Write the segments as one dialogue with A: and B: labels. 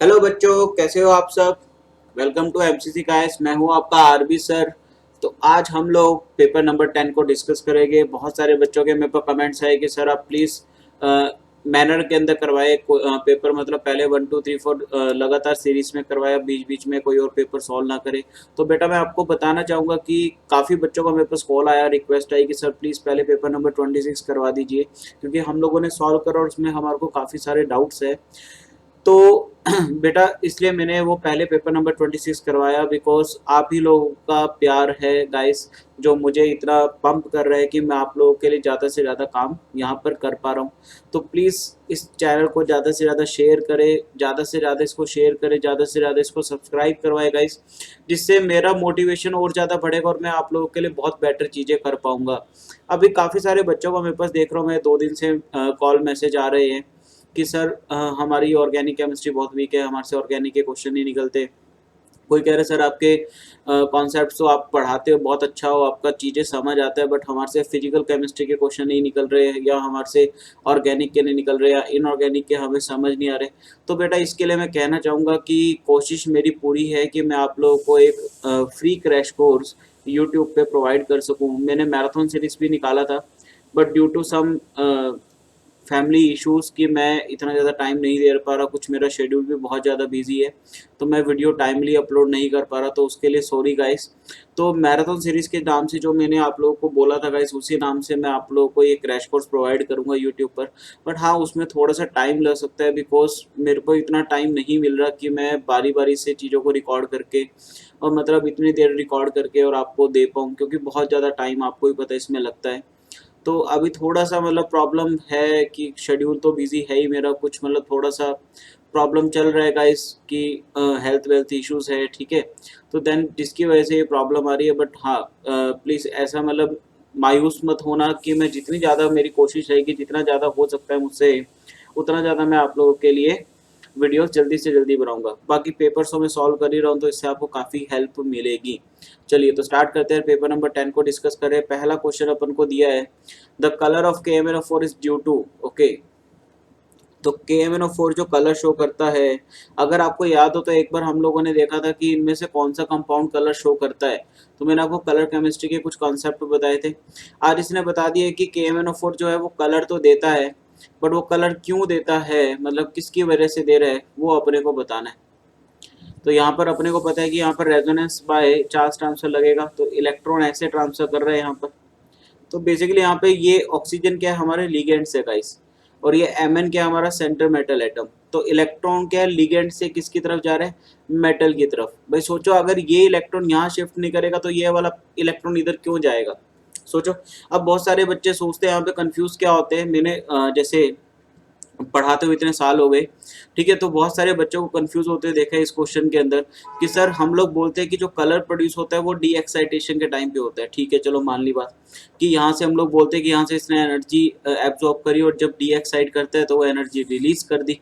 A: Hello बच्चों, कैसे हो आप सब। Welcome to MCC guys. मैं हूं आपका आरबी सर। तो आज हम लोग पेपर नंबर 10 को डिस्कस करेंगे। बहुत सारे बच्चों के मेरे पर कमेंट्स है कि सर आप प्लीज़ मैनर के अंदर करवाए पेपर, मतलब पहले 1 2 3 4 लगातार सीरीज में करवाया, बीच बीच में कोई और पेपर सॉल्व ना करे। तो बेटा मैं आपको बताना चाहूँगा कि काफ़ी बच्चों का मेरे पास कॉल आया, रिक्वेस्ट आई कि सर प्लीज़ पहले पेपर नंबर 26 करवा दीजिए, क्योंकि हम लोगों ने सॉल्व करा और उसमें हमारे को काफ़ी सारे डाउट्स है। तो बेटा इसलिए मैंने वो पहले पेपर नंबर 26 करवाया, बिकॉज आप ही लोगों का प्यार है गाइस, जो मुझे इतना पंप कर रहा है कि मैं आप लोगों के लिए ज़्यादा से ज़्यादा काम यहाँ पर कर पा रहा हूँ। तो प्लीज़ इस चैनल को ज़्यादा से ज़्यादा शेयर करें, ज़्यादा से ज़्यादा इसको शेयर करें, ज़्यादा से ज़्यादा इसको सब्सक्राइब करवाएं गाइस, जिससे मेरा मोटिवेशन और ज़्यादा बढ़ेगा और मैं आप लोगों के लिए बहुत बेटर चीज़ें कर पाऊँगा। अभी काफ़ी सारे बच्चों को मेरे पास देख रहा हूँ, मैं 2 दिन से कॉल मैसेज आ रहे हैं कि सर हमारी ऑर्गेनिक केमिस्ट्री बहुत वीक है, हमारे से ऑर्गेनिक के क्वेश्चन नहीं निकलते। कोई कह रहे सर आपके कॉन्सेप्ट तो आप पढ़ाते हो बहुत अच्छा हो, आपका चीज़ें समझ आता है, बट हमारे से फिजिकल केमिस्ट्री के क्वेश्चन नहीं निकल रहे हैं, या हमारे से ऑर्गेनिक के नहीं निकल रहे, या इनऑर्गेनिक के हमें समझ नहीं आ रहे। तो बेटा इसके लिए मैं कहना चाहूँगा कि कोशिश मेरी पूरी है कि मैं आप लोगों को एक फ्री क्रैश कोर्स यूट्यूब पे प्रोवाइड कर सकूँ। मैंने मैराथन सीरीज भी निकाला था, but due to some family issues कि मैं इतना ज़्यादा टाइम नहीं दे पा रहा, कुछ मेरा शेड्यूल भी बहुत ज़्यादा बिजी है, तो मैं वीडियो टाइमली अपलोड नहीं कर पा रहा, तो उसके लिए सॉरी गाइस। तो मैराथन सीरीज़ के नाम से जो मैंने आप लोगों को बोला था गाइस, उसी नाम से मैं आप लोगों को ये क्रैश कोर्स प्रोवाइड करूँगा यूट्यूब पर। बट हाँ, उसमें थोड़ा सा टाइम लग सकता है, बिकॉज मेरे को इतना टाइम नहीं मिल रहा कि मैं बारी बारी से चीज़ों को रिकॉर्ड करके, और मतलब इतनी देर रिकॉर्ड करके और आपको दे पाऊँ, क्योंकि बहुत ज़्यादा टाइम आपको ही पता है इसमें लगता है। तो अभी थोड़ा-सा मतलब प्रॉब्लम है कि शेड्यूल तो बिज़ी है ही मेरा, कुछ मतलब थोड़ा-सा प्रॉब्लम चल रहा है गाइस कि हेल्थ वेल्थ इश्यूज़ है, ठीक है? तो देन जिसकी वजह से ये प्रॉब्लम आ रही है, बट हाँ प्लीज़ ऐसा मतलब मायूस मत होना कि मैं जितनी ज़्यादा, मेरी कोशिश है कि जितना ज़्यादा हो सकता है मुझसे, उतना ज़्यादा मैं आप लोगों के लिए वीडियोज़ जल्दी से जल्दी बनाऊँगा। बाकी पेपर्स तो मैं सॉल्व कर ही रहा हूँ, तो इससे आपको काफ़ी हेल्प मिलेगी। चलिए तो स्टार्ट करते हैं, पेपर नंबर 10 को डिस्कस करें। पहला क्वेश्चन अपन को दिया है, the colour of KMnO4 is due to, okay. तो KMnO4 जो कलर शो करता है, अगर आपको याद हो तो एक बार हम लोगों ने देखा था कि इनमें से कौन सा कंपाउंड कलर शो करता है। तो मैंने आपको कलर केमिस्ट्री के कुछ कॉन्सेप्ट बताए थे। आज इसने बता दिया कि KMnO4 जो है वो कलर तो देता है, बट वो कलर क्यों देता है, मतलब किसकी वजह से दे रहा है, वो अपने को बताना है। तो यहाँ पर अपने को पता है कि यहाँ पर रेजोनेंस बाय चार्ज ट्रांसफर लगेगा, तो इलेक्ट्रॉन ऐसे ट्रांसफर कर रहे हैं यहाँ पर। तो बेसिकली यहाँ पे ये ऑक्सीजन क्या है, हमारे लिगेंड है गाइस, और ये Mn क्या है, हमारा सेंटर मेटल एटम। तो इलेक्ट्रॉन क्या है, लिगेंड से किसकी तरफ जा रहा है, मेटल की तरफ। भाई सोचो, अगर ये इलेक्ट्रॉन यहाँ शिफ्ट नहीं करेगा तो ये वाला इलेक्ट्रॉन इधर क्यों जाएगा, सोचो। अब बहुत सारे बच्चे सोचते हैं, यहाँ पे कंफ्यूज क्या होते हैं, मैंने जैसे पढ़ाते हुए इतने साल हो गए, ठीक है, तो बहुत सारे बच्चों को कंफ्यूज होते देखा है इस क्वेश्चन के अंदर कि सर हम लोग बोलते हैं कि जो कलर प्रोड्यूस होता है वो डी एक्साइटेशन के टाइम पे होता है, ठीक है, चलो मान ली बात कि यहाँ से हम लोग बोलते हैं कि यहाँ से इसने एनर्जी एब्जॉर्ब करी और जब डी एक्साइट करता है तो वो एनर्जी रिलीज कर दी।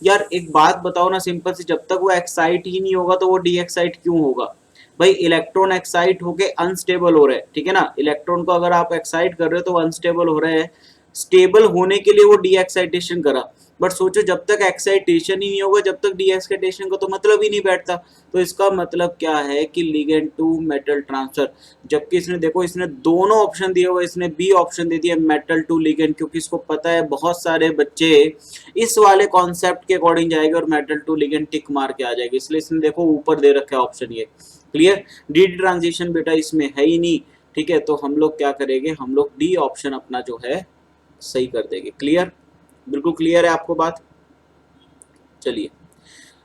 A: यार एक बात बताओ ना सिंपल सी, जब तक वो एक्साइट ही नहीं होगा तो वो डी एक्साइट क्यों होगा। भाई इलेक्ट्रॉन एक्साइट होके अनस्टेबल हो रहे हैं, ठीक है ना, इलेक्ट्रॉन को अगर आप एक्साइट कर रहे हो तो वो अनस्टेबल हो रहे हैं, स्टेबल होने के लिए वो डी एक्साइटेशन करा। बट सोचो जब तक एक्साइटेशन ही नहीं होगा, जब तक डी एक्साइटेशन का तो मतलब ही नहीं बैठता। तो इसका मतलब क्या है कि लिगेंड टू मेटल ट्रांसफर, जबकि इसने देखो इसने दोनों ऑप्शन दिए हुए, इसने बी ऑप्शन दे दिया मेटल टू लिगेंड, क्योंकि इसको पता है बहुत सारे बच्चे इस वाले कॉन्सेप्ट के अकॉर्डिंग जाएंगे और मेटल टू लिगेंड टिक मार के आ जाएगी, इसलिए इसने देखो ऊपर दे रखा है ऑप्शन ये। क्लियर, डी ट्रांजिशन बेटा इसमें है ही नहीं, ठीक है, तो हम लोग क्या करेंगे, हम लोग डी ऑप्शन अपना जो है सही कर देंगे। क्लियर, बिल्कुल क्लियर है आपको बात। चलिए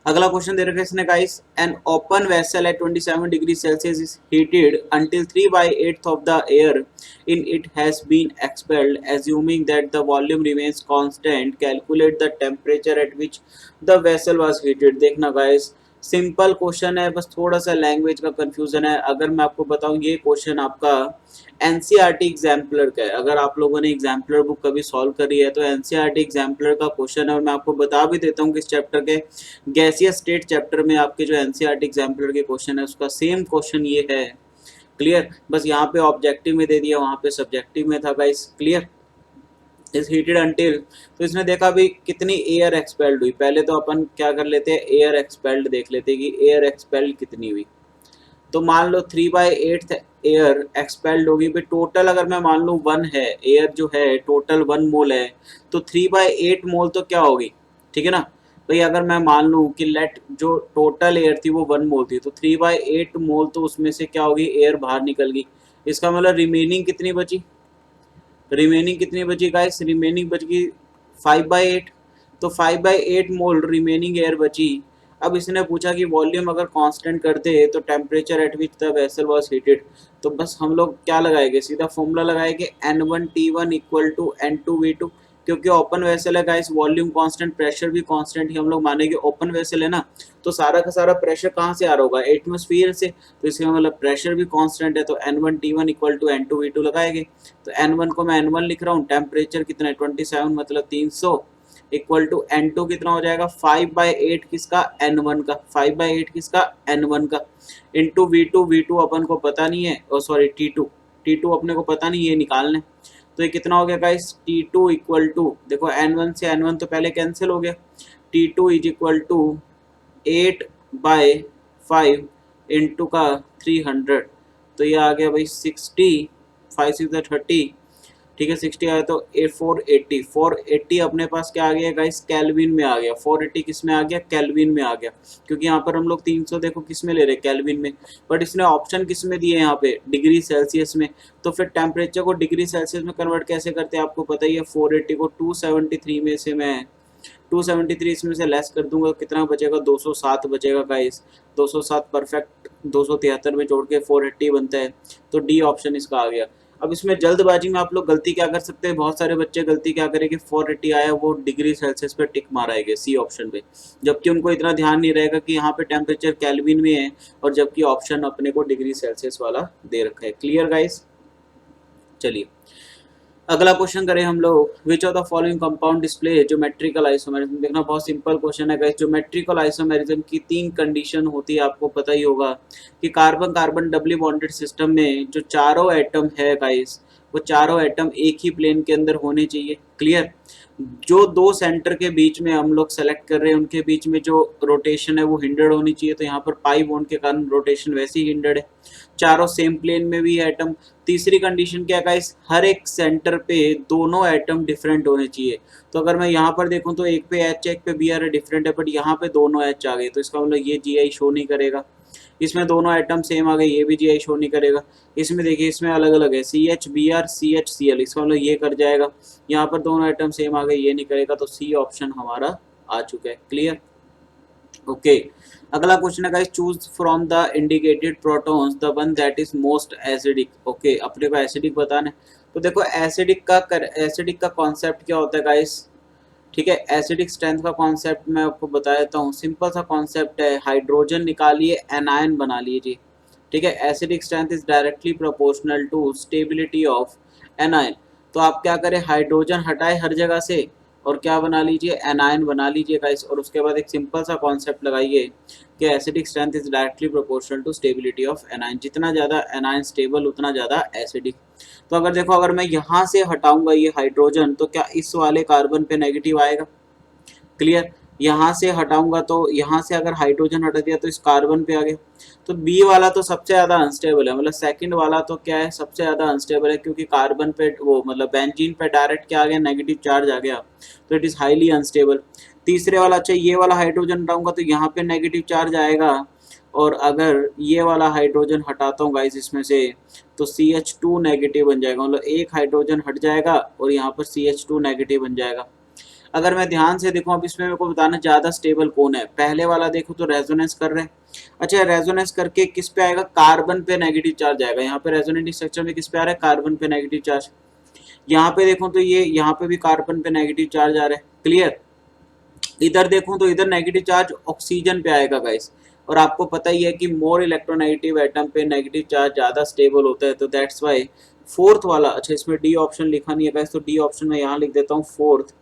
A: अगला क्वेश्चन दे रखा है इसने guys, an open vessel eight 27 degree Celsius is heated until 3/8 of the air in it has been expelled, assuming that the volume remains constant, calculate the temperature at which the vessel was heated। देखना guys simple question है, बस थोड़ा सा language का confusion है। अगर मैं आपको बताऊं ये क्वेश्चन आपका एनसीईआरटी एग्जाम्पलर का है, अगर आप लोगों ने एग्जाम्पलर बुक कभी सॉल्व करी है तो एनसीईआरटी एग्जाम्पलर का क्वेश्चन है, और मैं आपको बता भी देता हूँ किस चैप्टर के, गैसियस स्टेट चैप्टर में आपके जो एनसीईआरटी एग्जाम्पलर के क्वेश्चन है उसका सेम क्वेश्चन ये है। क्लियर, बस यहाँ पे ऑब्जेक्टिव में दे दिया, वहाँ पे सब्जेक्टिव में था guys. Clear, is heated until, तो इसने देखा भी कितनी एयर एक्सपेल्ड हुई। पहले तो अपन क्या कर लेते हैं, एयर एक्सपेल्ड देख लेते हैं कि एयर एक्सपेल्ड कितनी हुई। तो मान लो 3/8 एयर एक्सपेल्ड होगी भाई। टोटल अगर मैं मान लूँ 1 है, एयर जो है टोटल 1 मोल है, तो 3/8 मोल तो क्या होगी, ठीक है ना भाई। अगर मैं मान लूँ कि लेट जो टोटल एयर थी वो 1 मोल थी, तो 3/8 मोल तो उसमें से क्या होगी, एयर बाहर निकल गई। इसका मतलब रिमेनिंग कितनी बची, रिमेनिंग कितनी बची गाइस, रिमेनिंग बच गई 5/8। तो 5/8 मोल रिमेनिंग एयर बची। अब इसने पूछा कि वॉल्यूम अगर कांस्टेंट करते तो temperature at which the vessel was heated. तो बस हम लोग क्या लगाएंगे, सीधा फॉर्मूला लगाएंगे N1T1 इक्वल टू N2V2। क्योंकि ओपन वेसल है गाइस, वॉल्यूम कांस्टेंट, प्रेशर भी कांस्टेंट ही हम लोग मानेंगे। ओपन वेसल है ना, तो सारा का सारा प्रेशर कहाँ से आ रहा होगा, एटमोस्फियर से। तो इसका मतलब प्रेशर भी कांस्टेंट है, तो N1T1 इक्वल टू N2V2 लगाएंगे। तो N1 को मैं N1 लिख रहा हूँ, टेम्परेचर कितना है 27 मतलब 300 इक्वल टू N2 कितना हो जाएगा 5/8 किसका, N1 का, 5/8 किसका, N1 का, इंटू V2। V2 अपन को पता नहीं है, ओ सॉरी T2 अपने को पता नहीं, ये निकालना है। तो ये कितना हो गया गाइस, T2 इक्वल टू, देखो N1 से N1 तो पहले कैंसिल हो गया, T2 is equal to 8/5 into का 300। तो ये आ गया भाई 60, 5 6 30, ठीक है 60 आया तो 480 अपने पास क्या आ गया गाइस, कैलविन में आ गया। 480 किस में आ गया, कैलविन में आ गया। क्योंकि यहाँ पर हम लोग 300 देखो किस में ले रहे हैं, कैलविन में। बट इसने ऑप्शन किस में दिए यहाँ पे, डिग्री सेल्सियस में। तो फिर टेम्परेचर को डिग्री सेल्सियस में कन्वर्ट कैसे करते हैं आपको पता ही है। 480 को 273 में से मैं 273 इसमें से लेस कर दूंगा, कितना बचेगा, 207 बचेगा गाइस। 207 परफेक्ट 273 में जोड़ के 480 बनता है। तो डी ऑप्शन इसका आ गया। अब इसमें जल्दबाजी में आप लोग गलती क्या कर सकते हैं, बहुत सारे बच्चे गलती क्या करेंगे, 480 आया वो डिग्री सेल्सियस पे टिक माराएंगे सी ऑप्शन पे, जबकि उनको इतना ध्यान नहीं रहेगा कि यहाँ पे टेम्परेचर कैलविन में है, और जबकि ऑप्शन अपने को डिग्री सेल्सियस वाला दे रखा है। क्लियर गाइस, चलिए अगला क्वेश्चन करें हम लोग, which of the following compound display geometrical isomerism. देखना बहुत सिंपल क्वेश्चन है गाइस। ज्योमेट्रिकल आइसोमेरिज्म की 3 कंडीशन होती है, आपको पता ही होगा कि carbon carbon doubly bonded system में जो चारों एटम है गाइस, वो चारों एटम एक ही प्लेन के अंदर होने चाहिए। क्लियर, जो दो सेंटर के बीच में हम लोग सेलेक्ट कर रहे हैं उनके बीच में जो रोटेशन है वो हिंडर्ड होनी चाहिए। तो यहाँ पर पाई बॉन्ड के कारण रोटेशन वैसे ही हिंडर्ड है। चारों सेम प्लेन में भी एटम। तीसरी कंडीशन क्या गाइस, हर एक सेंटर पे दोनों एटम डिफरेंट होने चाहिए। तो अगर मैं यहाँ पर देखूँ तो एक पे एच एक पे बी आर डिफरेंट है, बट यहाँ पे दोनों एच आ गए, तो इसका मतलब ये जी आई शो नहीं करेगा। इसमें दोनों एटम सेम आ गए, ये भी जी आई शो नहीं करेगा। इसमें देखिए इसमें अलग अलग है, C H B R C H C L, इसका मतलब ये कर जाएगा। यहाँ पर दोनों एटम सेम आ गए, ये नहीं करेगा। तो सी ऑप्शन हमारा आ चुका है। Clear, okay. अगला क्वेश्चन है guys, choose from the indicated protons the one that is most acidic. Okay, अपने को एसिडिक बताना है। तो देखो एसिडिक का कॉन्सेप्ट क्या होता है गाइस, ठीक है। एसिडिक स्ट्रेंथ का कॉन्सेप्ट मैं आपको बता देता हूँ, सिंपल सा कॉन्सेप्ट है, हाइड्रोजन निकालिए एनायन बना लीजिए, ठीक है। Acidic strength is directly proportional to stability of anion. तो आप क्या करें, हाइड्रोजन हटाए हर जगह से और क्या बना लीजिए, एनायन बना लीजिए गाइस। और उसके बाद एक सिंपल सा कॉन्सेप्ट लगाइए कि acidic strength is directly proportional to stability of anion. जितना ज़्यादा एनायन स्टेबल उतना ज़्यादा एसिडिक। तो अगर देखो, अगर मैं यहाँ से हटाऊंगा ये हाइड्रोजन, तो क्या इस वाले कार्बन पे नेगेटिव आएगा। क्लियर, यहाँ से हटाऊंगा तो यहाँ से अगर हाइड्रोजन हटा दिया तो इस कार्बन पे आ गया। तो बी वाला तो सबसे ज़्यादा अनस्टेबल है, मतलब सेकंड वाला तो क्या है, सबसे ज़्यादा अनस्टेबल है, क्योंकि कार्बन पे वो मतलब बेंजीन पे डायरेक्ट क्या आ गया, नेगेटिव चार्ज आ गया। तो इट इज़ हाईली अनस्टेबल। तीसरे वाला, अच्छा ये वाला हाइड्रोजन हटाऊंगा तो यहाँ पे नेगेटिव चार्ज आएगा। और अगर ये वाला हाइड्रोजन हटाता हूँ गाइस इसमें से, तो CH2 नेगेटिव बन जाएगा, मतलब एक हाइड्रोजन हट जाएगा और यहाँ पर CH2 नेगेटिव बन जाएगा। अगर मैं ध्यान से देखूं, अब इसमें मेरे को बताना ज़्यादा स्टेबल कौन है। पहले वाला देखो तो रेजोनेंस कर रहे हैं, अच्छा रेजोनेंस करके किस पे आएगा, कार्बन पे नेगेटिव चार्ज आएगा। यहाँ पे रेजोनेटिंग स्ट्रक्चर में किस पे आ रहा है, कार्बन पे नेगेटिव चार्ज। यहाँ पे देखो तो ये यहाँ पे भी कार्बन पे नेगेटिव चार्ज आ रहा है। क्लियर, इधर देखूं तो इधर नेगेटिव चार्ज ऑक्सीजन पे आएगा गाइस। और आपको पता ही है कि मोर इलेक्ट्रोनेगेटिव एटम पे नेगेटिव चार्ज ज़्यादा स्टेबल होता है, तो दैट्स वाई फोर्थ वाला, अच्छा इसमें डी ऑप्शन लिखा नहीं है गाइस, तो डी ऑप्शन मैं यहाँ लिख देता हूँ फोर्थ।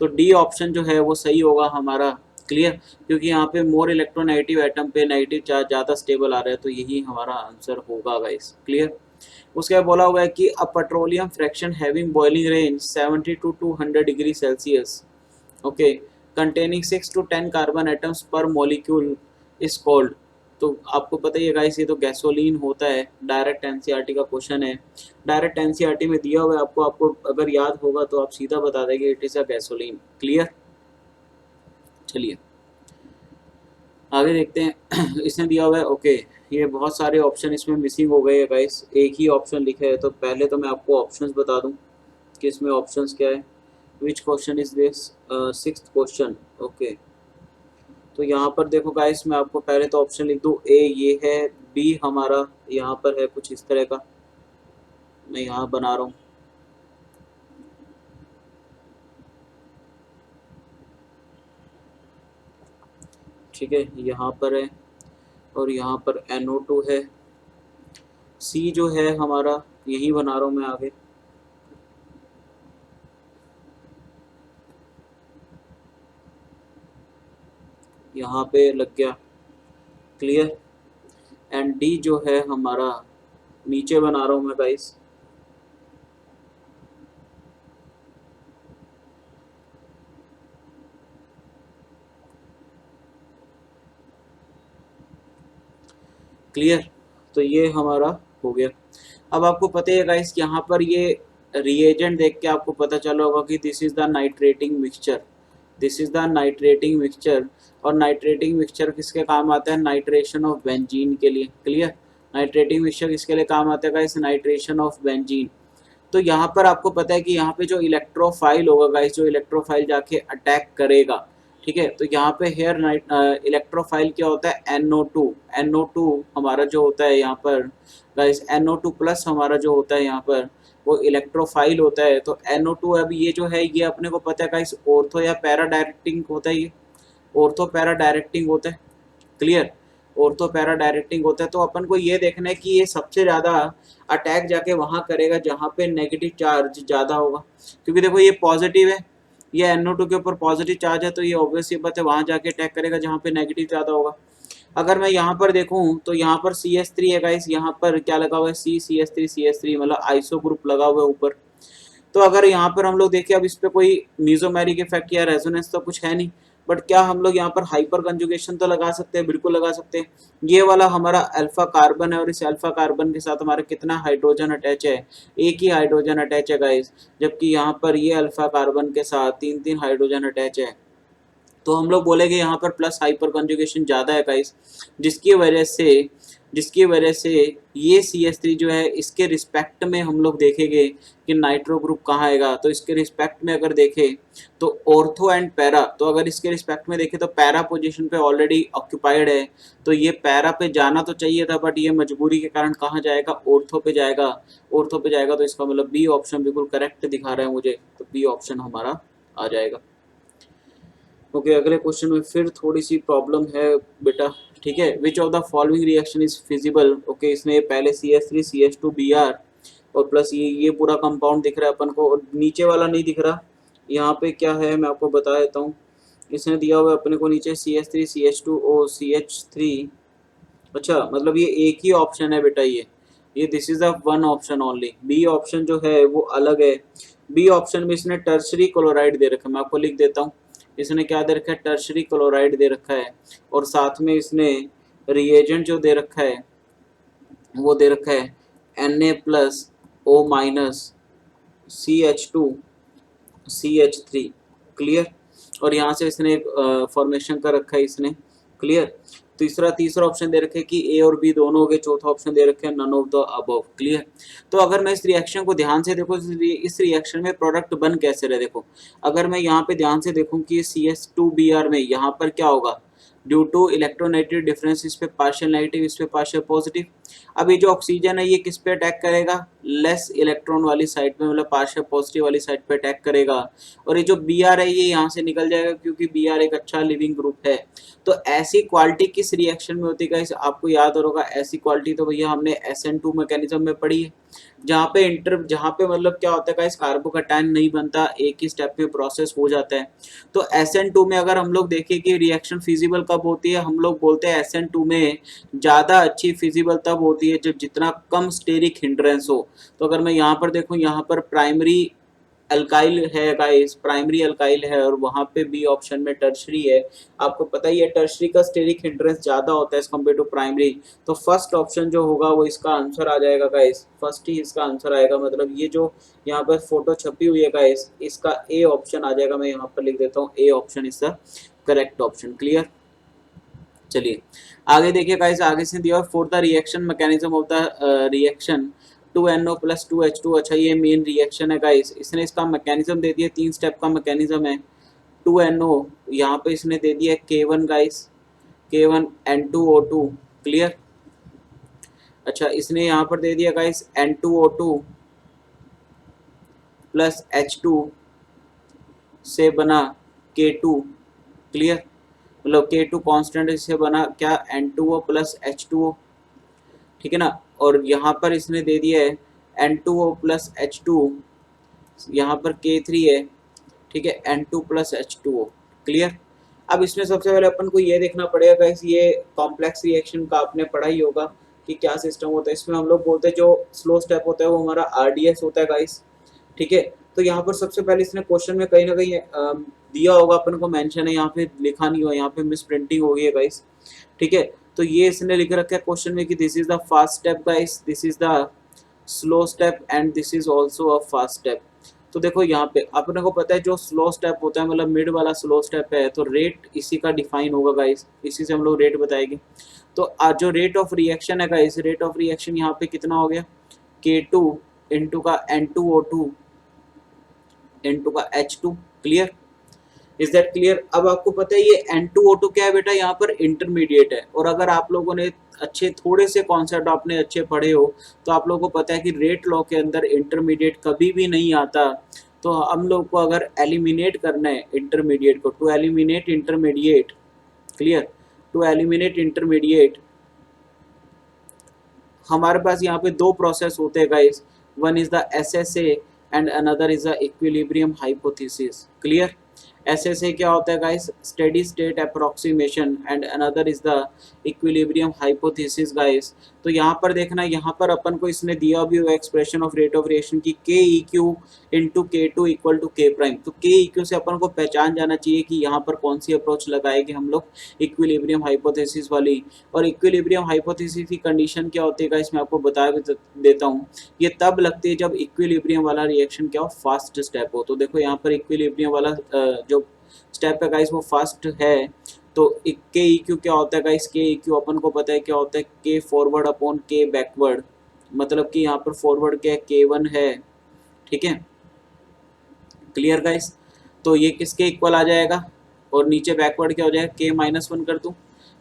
A: तो डी ऑप्शन जो है वो सही होगा हमारा। क्लियर, क्योंकि यहाँ पे मोर इलेक्ट्रोनेगेटिव एटम पे नेगेटिव चार्ज ज़्यादा स्टेबल आ रहा है, तो यही हमारा आंसर होगा गाइस। क्लियर, उसके बाद बोला हुआ है कि a petroleum fraction having boiling range 70 to 200 degree Celsius, okay, containing 6 to 10 carbon atoms per molecule is called. तो आपको पता ही है गाइस, ये तो गैसोलीन होता है। डायरेक्ट एनसीईआरटी का क्वेश्चन है, डायरेक्ट एनसीईआरटी में दिया हुआ है आपको, आपको अगर याद होगा तो आप सीधा बता देंगे it is a gasoline. Clear, चलिए आगे देखते हैं। इसने दिया हुआ है, ओके, ये बहुत सारे ऑप्शन इसमें मिसिंग हो गए हैं गाइस, एक ही ऑप्शन लिखा है। तो पहले तो मैं आपको ऑप्शंस बता दूं कि इसमें ऑप्शंस क्या है। Which question is this, sixth question, okay. तो यहाँ पर देखो गाइस, मैं आपको पहले तो ऑप्शन लिख दूं, ए ये है, बी हमारा यहाँ पर है कुछ इस तरह का, मैं यहाँ बना रहा हूँ, ठीक है, यहाँ पर है, और यहाँ पर NO2 है। सी जो है हमारा, यही बना रहा हूँ मैं आगे, यहाँ पे लग गया। क्लियर, एंड डी जो है हमारा नीचे बना रहा हूँ मैं गाइस, क्लियर। तो ये हमारा हो गया। अब आपको पता है गाइस, यहाँ पर ये रिएजेंट देख के आपको पता चला होगा कि this is the nitrating mixture, this is the nitrating mixture. और नाइट्रेटिंग मिक्सचर किसके काम आता है, नाइट्रेशन ऑफ बेंजीन के लिए। क्लियर, नाइट्रेटिंग मिक्सचर किसके लिए काम आता है गाइस, नाइट्रेशन ऑफ बेंजीन। तो यहाँ पर आपको पता है कि यहाँ पे जो इलेक्ट्रोफाइल होगा गाइस, जो इलेक्ट्रोफाइल जाके अटैक करेगा, ठीक है, तो यहाँ पे हेयर नाइट इलेक्ट्रोफाइल क्या होता है, NO2। NO2 हमारा जो होता है यहाँ पर गाइस, NO2 प्लस हमारा जो होता है यहाँ पर वो इलेक्ट्रोफाइल होता है। तो NO2 अभी ये जो है, ये अपने को पता है गाइस, ऑर्थो या पैरा डायरेक्टिंग होता है, ये ऑर्थो पैरा डायरेक्टिंग होता है। क्लियर, ऑर्थो पैरा डायरेक्टिंग होता है। तो अपन को ये देखना है कि ये सबसे ज़्यादा अटैक जाके वहाँ करेगा जहाँ पे नेगेटिव चार्ज ज़्यादा होगा, क्योंकि देखो ये पॉजिटिव है, ये NO2 के ऊपर पॉजिटिव चार्ज है, तो ये ऑब्वियस सी बात है वहाँ जाके अटैक करेगा जहाँ पे नेगेटिव ज़्यादा होगा। अगर मैं यहाँ पर देखूँ तो यहाँ पर CH3 है गाइस, यहाँ पर क्या लगा हुआ है, CH3 मतलब आइसो ग्रुप लगा हुआ है ऊपर। तो अगर यहाँ पर हम लोग देखें, अब इस पर कोई मीजोमेरिक इफेक्ट या रेजोनेंस तो कुछ है नहीं, बट क्या हम लोग यहाँ पर हाइपर कंजुगेशन तो लगा सकते हैं, बिल्कुल लगा सकते हैं। ये वाला हमारा अल्फा कार्बन है, और इस अल्फा कार्बन के साथ हमारा कितना हाइड्रोजन अटैच है, एक ही हाइड्रोजन अटैच है गाइस, जबकि यहाँ पर ये अल्फा कार्बन के साथ तीन तीन हाइड्रोजन अटैच है। तो हम लोग बोलेंगे यहाँ पर प्लस हाइपर कंजुगेशन ज़्यादा है गाइस, जिसकी वजह से ये CH3 जो है, इसके रिस्पेक्ट में हम लोग देखेंगे कि नाइट्रो ग्रुप कहाँ आएगा। तो इसके रिस्पेक्ट में अगर देखें तो ऑर्थो एंड पैरा, तो अगर इसके रिस्पेक्ट में देखें तो पैरा पोजीशन पे ऑलरेडी ऑक्यूपाइड है, तो ये पैरा पे जाना तो चाहिए था, बट ये मजबूरी के कारण कहाँ जाएगा, ऑर्थो पे जाएगा। ऑर्थो पे जाएगा तो इसका मतलब बी ऑप्शन बिल्कुल करेक्ट दिखा रहा है मुझे, तो बी ऑप्शन हमारा आ जाएगा। ओके, अगले क्वेश्चन में फिर थोड़ी सी प्रॉब्लम है बेटा, ठीक है। Which of the following reaction is feasible, okay, इसमें पहले CH3 CH2 Br और प्लस ये पूरा कंपाउंड दिख रहा है अपन को, और नीचे वाला नहीं दिख रहा। यहाँ पे क्या है मैं आपको बता देता हूँ, इसने दिया हुआ है अपने को नीचे CH3 CH2O CH3, अच्छा, मतलब ये एक ही ऑप्शन है बेटा, ये this is a one option only. B option जो है वो अलग है। बी ऑप्शन में इसने टर्शरी क्लोराइड दे रखा है, मैं आपको लिख देता हूँ, इसने क्या दे रखा है, टर्शरी क्लोराइड दे रखा है, और साथ में इसने रिएजेंट जो दे रखा है वो दे रखा है Na+O- CH2 CH3। क्लियर, और यहाँ से इसने एक फॉर्मेशन कर रखा है इसने। क्लियर, तीसरा ऑप्शन दे रखे कि ए और बी दोनों हो गए, चौथा ऑप्शन दे रखे none of the above. Clear, तो अगर मैं इस रिएक्शन को ध्यान से देखो, इस रिएक्शन में प्रोडक्ट बन कैसे रहे, देखो अगर मैं यहाँ पे ध्यान से देखूँ कि CH2Br में यहाँ पर क्या होगा, ड्यू टू इलेक्ट्रोनेगेटिव डिफरेंस, इस पे पार्शियल नेगेटिव, इस पे पार्शियल पॉजिटिव। अब ये जो ऑक्सीजन है ये किस पे अटैक करेगा, लेस इलेक्ट्रॉन वाली साइड पे, मतलब पार्शियल पॉजिटिव वाली साइड पे अटैक करेगा, और ये जो Br है ये यहाँ से निकल जाएगा, क्योंकि Br एक अच्छा लिविंग ग्रुप है। तो ऐसी क्वालिटी किस रिएक्शन में होती है, आपको याद होगा, ऐसी क्वालिटी तो भैया हमने SN2 मैकेनिज्म में पढ़ी है, जहाँ पे मतलब क्या होता है गाइस, कार्बोकैटायन नहीं बनता, एक ही स्टेप में प्रोसेस हो जाता है। तो SN2 में अगर हम लोग देखें कि रिएक्शन फिजिबल कब होती है, हम लोग बोलते हैं SN2 में ज़्यादा अच्छी फिजिबल तब होती है जब जितना कम स्टेरिक हिंड्रेंस हो। तो अगर मैं यहाँ पर देखूँ, यहाँ पर प्राइमरी अल्काइल है गाइस, प्राइमरी अल्काइल है और वहाँ पे बी ऑप्शन में टर्शरी है। आपको पता ही है टर्शरी का स्टेरिक हिंड्रेंस ज़्यादा होता है एज कम्पेयर टू प्राइमरी। तो फर्स्ट ऑप्शन जो होगा वो इसका आंसर आ जाएगा गाइस, फर्स्ट ही इसका आंसर आएगा। मतलब ये जो यहाँ पर फोटो छपी हुई है गाइस, इसका ए ऑप्शन आ जाएगा। मैं यहाँ पर लिख देता हूँ A option is the correct option. Clear. चलिए आगे देखिए गाइस, आगे से दिया for the reaction mechanism of the reaction 2NO + 2H2। अच्छा ये मेन रिएक्शन है गाइस, इसने इसका मैकेनिज्म दे दिया, 3 स्टेप का मैकेनिज्म है। 2NO यहाँ पे इसने दे दिया K1 guys, K1 N2O2। Clear. अच्छा इसने यहाँ पर दे दिया गाइस N2O2 + H2 से बना K2। क्लियर। मतलब K2 कांस्टेंट से बना क्या, N2O + H2O। ठीक है ना। और यहाँ पर इसने दे दिया है N2O + H2, यहाँ पर K3 है। ठीक है, N2 + H2O। क्लियर। अब इसमें सबसे पहले अपन को ये देखना पड़ेगा गाइस, ये कॉम्प्लेक्स रिएक्शन का आपने पढ़ा ही होगा कि क्या सिस्टम होता है। इसमें हम लोग बोलते हैं जो स्लो स्टेप होता है वो हमारा RDS होता है गाइस। ठीक है। तो यहाँ पर सबसे पहले इसने क्वेश्चन में कहीं ना कहीं दिया होगा अपन को, मेंशन है, यहाँ पे लिखा नहीं हुआ, यहाँ पे मिस प्रिंटिंग हो गई है गाइस। ठीक है। तो ये इसने लिख रखा है क्वेश्चन में कि this is the fast step guys, this is the slow step and this is also a fast step. तो देखो यहाँ पे अपने को पता है जो स्लो स्टेप होता है, मतलब मिड वाला स्लो स्टेप है, तो रेट इसी का डिफाइन होगा गाइस, इसी से हम लोग रेट बताएंगे। तो आज जो रेट ऑफ रिएक्शन है गाइस, रेट ऑफ रिएक्शन यहाँ पे कितना हो गया, K2 इंटू का N2O2 इंटू का H2। Clear. Is that clear. अब आपको पता है ये N2O2 क्या है बेटा, यहाँ पर इंटरमीडिएट है। और अगर आप लोगों ने अच्छे थोड़े से कॉन्सेप्ट आपने अच्छे पढ़े हो तो आप लोगों को पता है कि रेट लॉ के अंदर इंटरमीडिएट कभी भी नहीं आता। तो हम लोग को अगर एलिमिनेट करना है इंटरमीडिएट को, to eliminate intermediate, clear, to eliminate intermediate, हमारे पास यहाँ पे दो प्रोसेस होते हैं guys, one is the SSA and another is the equilibrium hypothesis. Clear. SSA क्या होता है guys, steady state approximation, and another is the equilibrium hypothesis guys. तो यहाँ पर देखना, यहाँ पर अपन को इसने दिया भी हुआ expression of rate of reaction की KEQ into K2 equal to K prime. तो KEQ से अपन को पहचान जाना चाहिए कि यहाँ पर कौन सी अप्रोच लगाएंगे हम लोग, इक्विलिब्रियम हाइपोथेसिस वाली। और इक्विलिब्रियम हाइपोथेसिस की कंडीशन क्या होती है गाइस, मैं आपको बता देता हूँ। ये तब लगती है जब इक्विलिब्रियम वाला रिएक्शन क्या हो, फास्ट स्टेप हो। तो देखो यहाँ पर इक्विलिब्रियम वाला जो स्टेप है गाइस वो फास्ट है। तो KEQ क्या होता है गाइस, KEQ अपन को पता है क्या होता है, K forward upon K backward. मतलब कि यहाँ पर फॉरवर्ड क्या है, K1 है। ठीक है। Clear guys. तो ये किसके इक्वल आ जाएगा, और नीचे बैकवर्ड क्या हो जाएगा, K-1 कर दूं।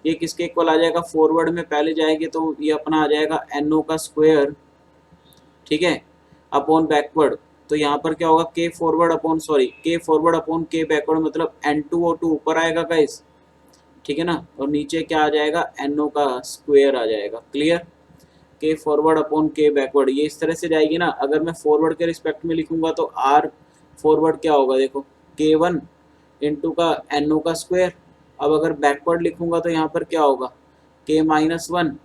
A: ये किसके इक्वल आ जाएगा, फॉरवर्ड में पहले जाएंगे तो ये अपना आ जाएगा NO का स्क्वायर। ठीक है, अपॉन बैकवर्ड। तो यहाँ पर क्या होगा, K forward upon K backward, मतलब N2O2 ऊपर आएगा गाइस। ठीक है ना। और नीचे क्या आ जाएगा, NO का स्क्वायर आ जाएगा। Clear. K forward upon K backward, ये इस तरह से जाएगी ना। अगर मैं फॉरवर्ड के रिस्पेक्ट में लिखूंगा तो R फॉरवर्ड क्या होगा, देखो K1 इंटू का NO का स्क्वायर। अब अगर बैकवर्ड लिखूंगा तो यहाँ पर क्या होगा, K-1,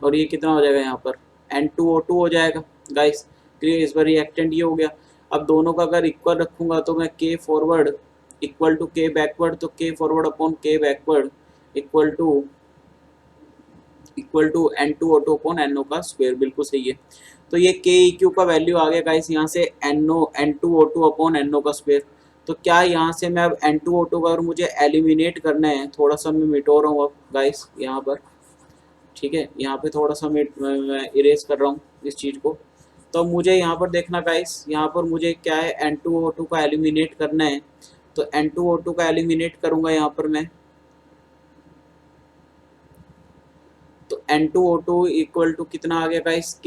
A: और ये कितना हो जाएगा, यहाँ पर N2O2 हो जाएगा गाइस। क्लियर। इस बार रिएक्टेंट ये हो गया। अब दोनों का अगर इक्वल रखूंगा तो मैं K forward equal to K backward, तो K forward upon K backward equal to N2O2 upon NO का स्क्वायर। बिल्कुल सही है। तो ये KEQ का वैल्यू आ गया गाइस यहाँ से N2O2 अपॉन NO का स्क्वायर। तो क्या यहाँ से मैं अब N2O2 का अगर मुझे एलिमिनेट करना है, थोड़ा सा मैं मिटो रहा हूँ अब गाइस यहाँ पर। ठीक है, यहाँ पे थोड़ा सा मैं इरेज कर रहा हूँ इस चीज़ को। तो मुझे यहाँ पर देखना गाइस, यहाँ पर मुझे क्या है, N2O2 का एलिमिनेट करना है। तो N2O2 का एलिमिनेट करूँगा यहाँ पर मैं, तो N2O2 इक्वल टू कितना आ गया गाइस,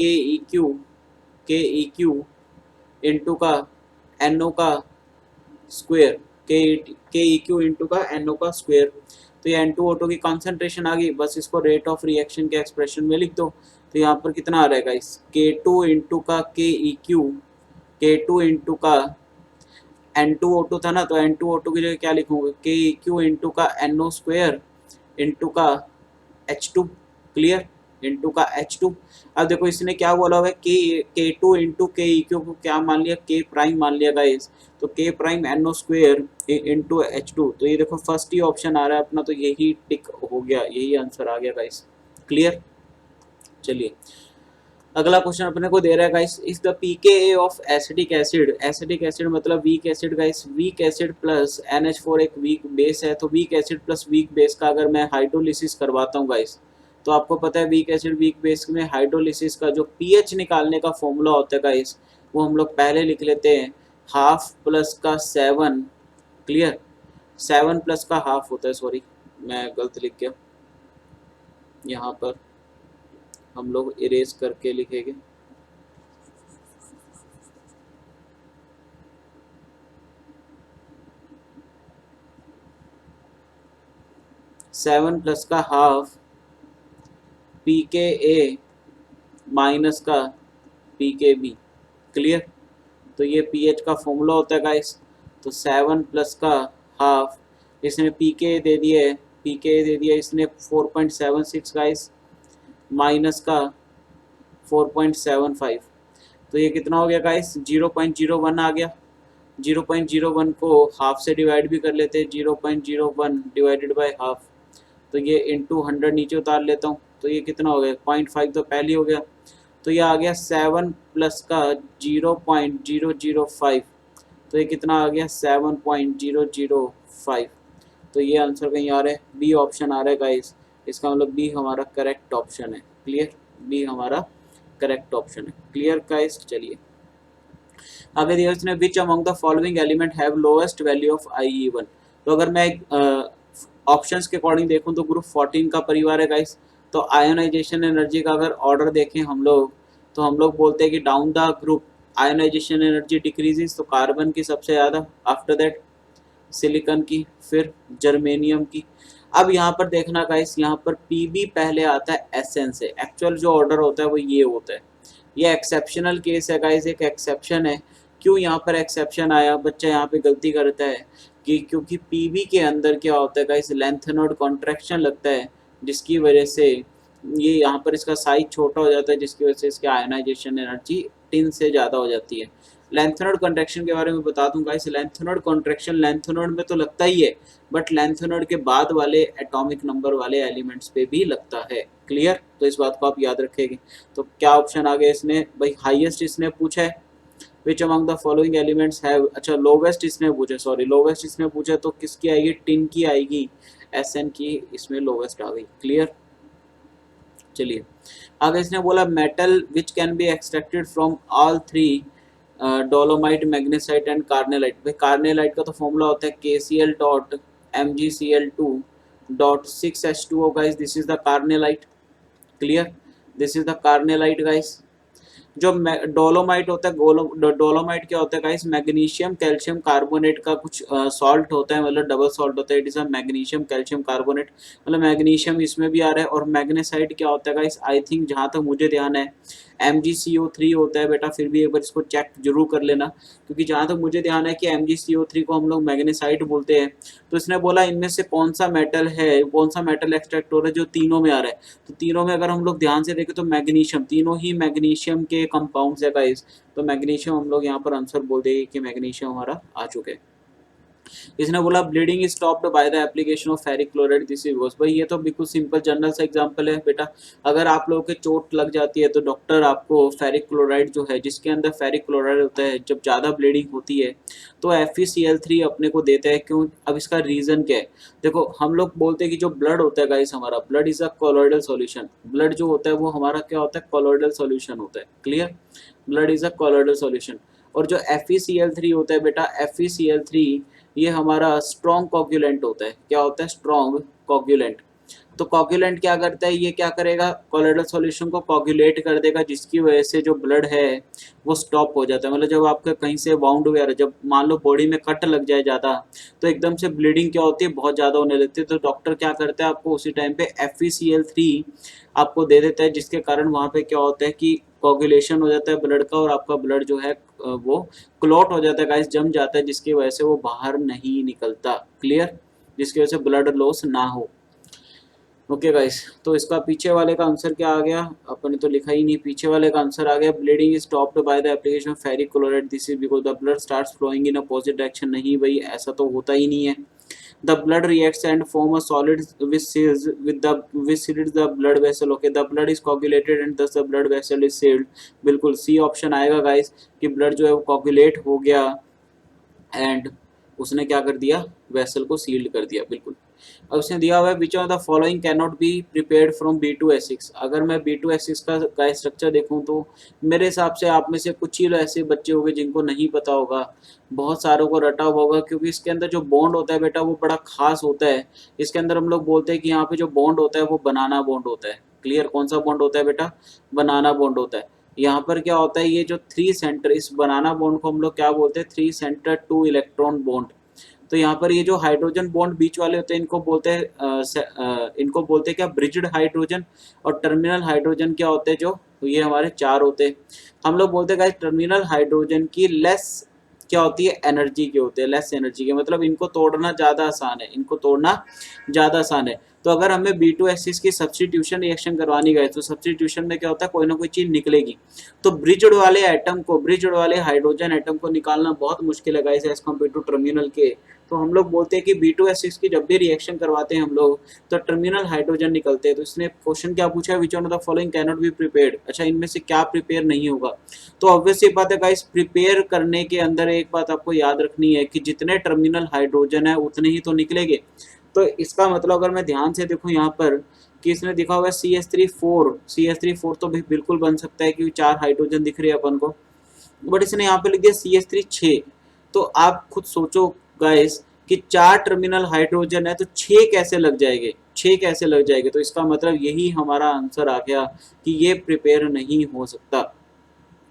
A: KEQ इंटू का NO का स्क्वायर, KEQ इंटू का NO का स्क्वायर। तो ये N2O2 की कॉन्सेंट्रेशन आ गई, बस इसको रेट ऑफ रिएक्शन के एक्सप्रेशन में लिख दो। तो यहाँ पर कितना आ रहा है गाइस, K2 इंटू का KEQ, K2 इंटू का N2O2 था ना, तो N2O2 की जगह क्या लिखूंगा, के क्यू इंटू का NO स्क्वेयर इंटू का H2, क्लियर, इंटू का H2। अब देखो इसने क्या बोला हुआ है, K2 इंटू के क्यू को क्या मान लिया, K प्राइम मान लिया गाइस, तो K prime NO square into H2। तो ये देखो फर्स्ट ही ऑप्शन आ रहा है अपना, तो यही टिक हो गया, यही आंसर आ गया गाइस, क्लियर। चलिए अगला क्वेश्चन अपने को दे रहा है guys, is the pKa of acidic acid, acidic acid मतलब weak acid guys, weak acid plus NH4 एक वीक बेस है, तो weak acid plus weak base का अगर मैं हाइड्रोलिसिस करवाता हूँ गाइस, तो आपको पता है वीक एसिड वीक बेस में हाइड्रोलिसिस का जो pH निकालने का फॉर्मूला होता है गाइस, वो हम लोग पहले लिख लेते हैं, हाफ प्लस का 7, क्लियर, 7 प्लस का हाफ होता है, सॉरी मैं गलत लिख गया, यहाँ पर हम लोग इरेज करके लिखेंगे, 7 प्लस का हाफ pKa माइनस का pKb, क्लियर। तो ये pH का फॉर्मूला होता है गाइस, तो 7 प्लस का हाफ, इसने pK दे दिया है, pK दे दिया इसने 4.76 गाइस, माइनस का 4.75, तो ये कितना हो गया गाइस, 0.01 आ गया। 0.01 को हाफ से डिवाइड भी कर लेते हैं, 0.01 डिवाइडेड बाय हाफ, तो ये इंटू 100 नीचे उतार लेता हूँ, तो ये कितना हो गया, 0.5 तो पहले हो गया, तो ये आ गया 7 प्लस का 0.005, तो ये कितना आ गया 7.005, तो ये आंसर कहीं आ रहा है, बी ऑप्शन आ रहा है गाइस, इसका मतलब बी हमारा करेक्ट ऑप्शन है, क्लियर, बी हमारा करेक्ट ऑप्शन है, क्लियर गाइस। चलिए आगे दिया उसने, which among the following element have lowest value of IE1, तो अगर मैं ऑप्शंस के अकॉर्डिंग देखूं तो ग्रुप 14 का परिवार है गाइस, तो आयोनाइजेशन एनर्जी का अगर ऑर्डर देखें हम लोग, तो हम लोग बोलते हैं कि down the group ionization energy decreases, तो कार्बन की सबसे ज़्यादा, आफ्टर दैट सिलिकॉन की, फिर जर्मेनियम की। अब यहाँ पर देखना गाइस, यहाँ पर Pb पहले आता है Sn से, एक्चुअल जो ऑर्डर होता है वो ये होता है, ये एक्सेप्शनल केस है गाइस, एक एक्सेप्शन है। क्यों यहाँ पर एक्सेप्शन आया, बच्चा यहाँ पे गलती करता है कि क्योंकि Pb के अंदर क्या होता है गाइस, लेंथेनोड कॉन्ट्रैक्शन लगता है, जिसकी वजह से ये यहाँ पर इसका साइज छोटा हो जाता है, जिसकी वजह से इसकी आयनाइजेशन एनर्जी 10 से ज़्यादा हो जाती है। लेंथेनोड कॉन्ट्रैक्शन के बारे में बता दूं गाइस, लेंथेनोड कॉन्ट्रैक्शन लेंथेनोड में तो लगता ही है, बट लेंथेनोड के बाद वाले एटॉमिक नंबर वाले एलिमेंट्स पे भी लगता है, क्लियर, तो इस बात को आप याद रखेंगे। तो क्या ऑप्शन आ गया इसने भाई, हाईएस्ट इसने पूछा है, which among the following elements have, अच्छा लोवेस्ट इसने पूछा, सॉरी लोवेस्ट इसने पूछा, तो किसकी आएगी, टिन की आएगी, Sn की इसमें लोवेस्ट आ गई, क्लियर। चलिए आगे इसने बोला, metal which can be extracted from all three, dolomite, magnesite and carnallite. भाई कार्नेलाइट का तो फॉर्मूला होता है KCl dot MgCl2 dot 6H2O guys, this is the carnallite, clear, this is the carnallite guys. जो डोलोमाइट होता है, dolomite क्या होता है गाइस, मैग्नीशियम कैल्शियम कार्बोनेट का कुछ सॉल्ट होता है, मतलब डबल सॉल्ट होता है, it is a magnesium calcium carbonate, मतलब मैग्नीशियम इसमें भी आ रहा है। और मैग्नेसाइट क्या होता है गाइस, आई थिंक जहाँ तक मुझे ध्यान है MgCO3 होता है, बेटा फिर भी एक बार इसको चेक जरूर कर लेना, क्योंकि जहाँ तक मुझे ध्यान है कि MgCO3 को हम लोग मैग्नेसाइट बोलते हैं। तो इसने बोला इनमें से कौन सा मेटल है, कौन सा मेटल एक्सट्रैक्ट हो रहा है जो तीनों में आ रहा है, तो तीनों में अगर हम लोग ध्यान से देखें तो मैग्नीशियम, तीनों ही मैग्नीशियम के कंपाउंड्स है गाइस, तो मैग्नीशियम हम लोग यहाँ पर आंसर बोल देंगे कि मैग्नीशियम हमारा आ चुके हैं। इसने बोला bleeding stopped by the application of ferric chloride, this is was, भाई ये तो बिल्कुल सिंपल जनरल सा एग्जांपल है बेटा, अगर आप लोगों के चोट लग जाती है तो डॉक्टर आपको फेरिक क्लोराइड जो है, जिसके अंदर फेरिक क्लोराइड होता है, जब ज़्यादा ब्लीडिंग होती है तो FeCl3 अपने को देता है। क्यों, अब इसका रीज़न क्या है, देखो हम लोग बोलते हैं कि जो ब्लड होता है गाइस, हमारा blood is a colloidal solution, blood जो होता है वो हमारा क्या होता है, कोलोइडल सॉल्यूशन होता है, clear, blood is a colloidal solution. और जो FeCl3 होता है बेटा, FeCl3 ये हमारा स्ट्रॉन्ग कोगुलेंट होता है, क्या होता है, स्ट्रॉन्ग कोगुलेंट। तो कोगुलेंट क्या करता है, ये क्या करेगा, कोलोइडल सॉल्यूशन को कोगुलेट कर देगा, जिसकी वजह से जो ब्लड है वो स्टॉप हो जाता है। मतलब जब आपका कहीं से वाउंड वगैरह, जब मान लो बॉडी में कट लग जाए ज़्यादा, तो एकदम से ब्लीडिंग क्या होती है, बहुत ज़्यादा होने लगती है, तो डॉक्टर क्या करता है, आपको उसी टाइम पे FeCl3 आपको दे देता है, जिसके कारण वहाँ पे क्या होता है कि कोगुलेशन हो जाता है ब्लड का और आपका ब्लड जो है वो क्लॉट हो जाता है गाइस, जम जाता है, जिसकी वजह से वो बाहर नहीं निकलता। क्लियर, जिसकी वजह से ब्लड लॉस ना हो। ओके गाइस, तो इसका पीछे वाले का आंसर क्या आ गया, अपन ने तो लिखा ही नहीं, पीछे वाले का आंसर आ गया bleeding is stopped by the application of ferric chloride, this is because the blood starts flowing in a positive direction. नहीं भाई, ऐसा तो होता ही नहीं है। The blood reacts and form a solid which seals which seals the blood vessel. Okay, the blood is coagulated and thus the blood vessel is sealed. बिल्कुल C option आएगा guys कि ब्लड जो है वो कोगुलेट हो गया and उसने क्या कर दिया, वेसल को सील्ड कर दिया। बिल्कुल। अब उसने दिया हुआ है which of the following can not be prepared from B2H6। अगर मैं B2H6 का स्ट्रक्चर देखूं तो मेरे हिसाब से आप में से कुछ ही ऐसे बच्चे होंगे जिनको नहीं पता होगा, बहुत सारों को रटा हुआ होगा, क्योंकि इसके अंदर जो बॉन्ड होता है बेटा वो बड़ा खास होता है। इसके अंदर हम लोग बोलते हैं कि यहाँ पे जो बॉन्ड होता है वो बनाना बॉन्ड होता है। क्लियर, कौन सा बॉन्ड होता है बेटा, बनाना बॉन्ड होता है। यहाँ पर क्या होता है, ये जो 3 सेंटर, इस बनाना बॉन्ड को हम लोग क्या बोलते हैं, 3 सेंटर 2 इलेक्ट्रॉन बॉन्ड। तो यहाँ पर ये जो हाइड्रोजन बॉन्ड बीच वाले होते हैं इनको बोलते हैं इनको बोलते हैं क्या, ब्रिज्ड हाइड्रोजन। और टर्मिनल हाइड्रोजन क्या होते हैं, जो ये हमारे 4 होते हैं। हम लोग बोलते हैं गाइस टर्मिनल हाइड्रोजन की लेस क्या होती है, एनर्जी के होते हैं, लेस एनर्जी के, मतलब इनको तोड़ना ज़्यादा आसान है, इनको तोड़ना ज़्यादा आसान है। तो अगर हमें B2H6 की सब्स्टिट्यूशन रिएक्शन करवानी गई तो सब्स्टिट्यूशन में क्या होता है, कोई ना कोई चीज़ निकलेगी। तो ब्रिज्ड वाले एटम को, ब्रिज्ड वाले हाइड्रोजन एटम को निकालना बहुत मुश्किल है guys as compare to terminal के। तो हम लोग बोलते हैं कि B2H6 की जब भी रिएक्शन करवाते हैं हम लोग तो टर्मिनल हाइड्रोजन निकलते हैं। तो इसने क्वेश्चन क्या पूछा है, which one of the following can not be prepared. अच्छा, इनमें से क्या प्रिपेयर नहीं होगा। तो ऑब्वियसली बात है गाइस, प्रिपेयर करने के अंदर एक बात आपको याद रखनी है कि जितने टर्मिनल हाइड्रोजन है उतने ही तो निकलेंगे। तो इसका मतलब अगर मैं ध्यान से देखूं यहाँ पर कि इसने दिखा हुआ है CH3 तो भी बिल्कुल बन सकता है, क्योंकि 4 हाइड्रोजन दिख रहे हैं अपन को, बट इसने यहाँ पे लिख दिया CH3 6। तो आप खुद सोचो गाइस कि 4 टर्मिनल हाइड्रोजन है तो 6 कैसे लग जाएंगे, 6 कैसे लग जाएंगे। तो इसका मतलब यही हमारा आंसर आ गया कि ये प्रिपेयर नहीं हो सकता।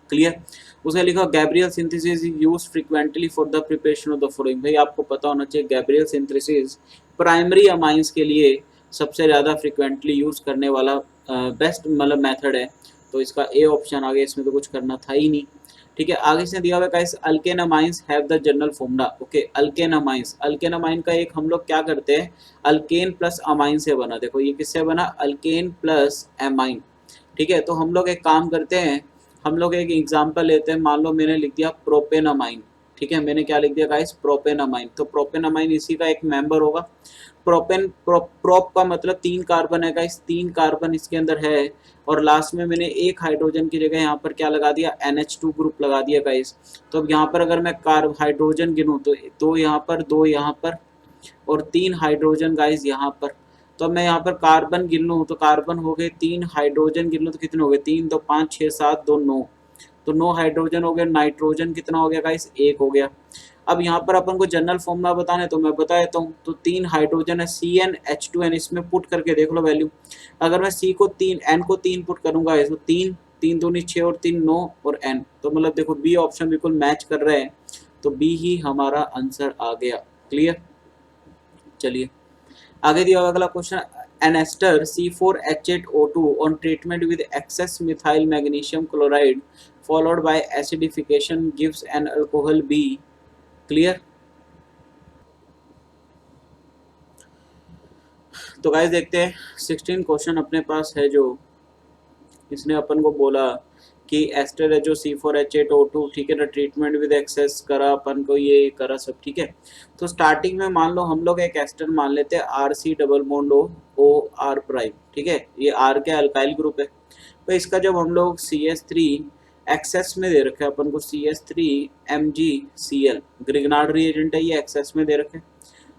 A: क्लियर। उसने लिखा Gabriel synthesis is used frequently for the preparation of the following. भाई आपको पता होना चाहिए गैब्रियल सिंथेसिस प्राइमरी अमाइंस के लिए सबसे ज़्यादा फ्रीक्वेंटली यूज करने वाला बेस्ट मतलब मेथड है। तो इसका ए ऑप्शन आ गया, इसमें तो कुछ करना था ही नहीं। ठीक है, आगे से दिया हुआ है guys alkane amines have the general formula. Okay, alkane amine का एक हम लोग क्या करते हैं, अल्केन प्लस अमाइन से बना। देखो ये किससे बना, अल्केन प्लस एमाइन। ठीक है, तो हम लोग एक काम करते हैं, हम लोग एक एग्जांपल लेते हैं। मान लो मैंने लिख दिया प्रोपेनामाइन। ठीक है, मैंने क्या लिख दिया गाइस, प्रोपेनामाइन। तो प्रोपेनामाइन इसी का एक मेंबर होगा। प्रोप का मतलब 3 कार्बन है गाइस, 3 कार्बन इसके अंदर है। और लास्ट में मैंने एक हाइड्रोजन की जगह यहाँ पर क्या लगा दिया, NH2 ग्रुप लगा दिया गाइस। तो अब यहाँ पर अगर मैं हाइड्रोजन गिनूँ तो 2 यहाँ पर, 2 यहाँ पर और 3 हाइड्रोजन गाइस यहाँ पर। तो अब मैं यहाँ पर कार्बन गिन लूँ तो कार्बन हो गए 3, हाइड्रोजन गिन लूँ तो कितने हो गए, 3 2 5 6 7 2 9। तो 9 हाइड्रोजन हो गया। नाइट्रोजन कितना हो गया गाइस, 1 हो गया। अब यहाँ पर अपन को जनरल फॉर्मूला बताना है तो मैं बता देता हूँ। तो 3 हाइड्रोजन है CnH2n, इसमें पुट करके देख लो वैल्यू। अगर मैं C को 3 N को 3 पुट करूंगा इसमें 3 3 दूनी 6 और 3 9 और N, तो मतलब देखो बी ऑप्शन बिल्कुल मैच कर रहे हैं। तो बी ही हमारा आंसर आ गया। क्लियर। चलिए आगे दिया हुआ अगला question, an ester C4H8O2 on treatment with excess methyl magnesium chloride followed by acidification gives an alcohol B। Clear. तो गाइस देखते हैं 16 क्वेश्चन अपने पास है जो इसने अपन को बोला कि एस्टर है जो C4H8O2, ठीक है ना, ट्रीटमेंट विद एक्सेस करा अपन को, ये करा सब ठीक है। तो स्टार्टिंग में मान लो हम लोग एक एस्टर मान लेते हैं RC double bond OR prime. ठीक है, ये R के अल्काइल ग्रुप है। तो इसका जब हम लोग CH3 एक्सेस में दे रखे अपन को, CH3 MgCl ग्रिग्नार्ड रिएजेंट है, ये एक्सेस में दे रखे।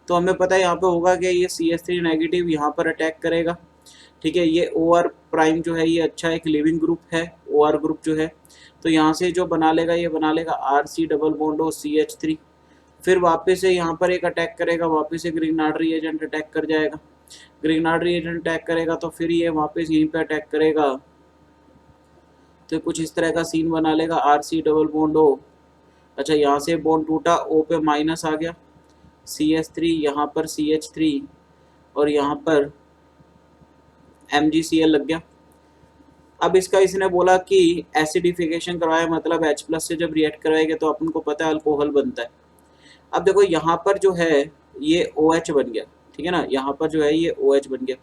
A: तो हमें पता है यहाँ पे होगा कि ये CH3 नेगेटिव यहाँ पर अटैक करेगा। ठीक है, ये OR प्राइम जो है ये अच्छा एक लिविंग ग्रुप है, OR ग्रुप जो है। तो यहाँ से जो बना लेगा ये बना लेगा RC डबल बॉन्ड CH3। फिर वापस से यहाँ पर एक अटैक करेगा, वापस से ग्रिग्नार्ड रिएजेंट अटैक कर जाएगा। ग्रिग्नार्ड रिएजेंट अटैक करेगा तो फिर ये वापस यहीं पे अटैक करेगा। तो कुछ इस तरह का सीन बना लेगा RC डबल बॉन्ड O। अच्छा, यहाँ से बॉन्ड टूटा, O पे माइनस आ गया, CH3 यहाँ पर CH3 और यहाँ पर MgCl लग गया। अब इसका इसने बोला कि एसिडिफिकेशन करवाया, मतलब H प्लस से जब रिएक्ट कराएंगे तो अपन को पता है अल्कोहल बनता है। अब देखो यहाँ पर जो है ये OH बन गया, ठीक है ना, यहाँ पर जो है ये OH बन गया।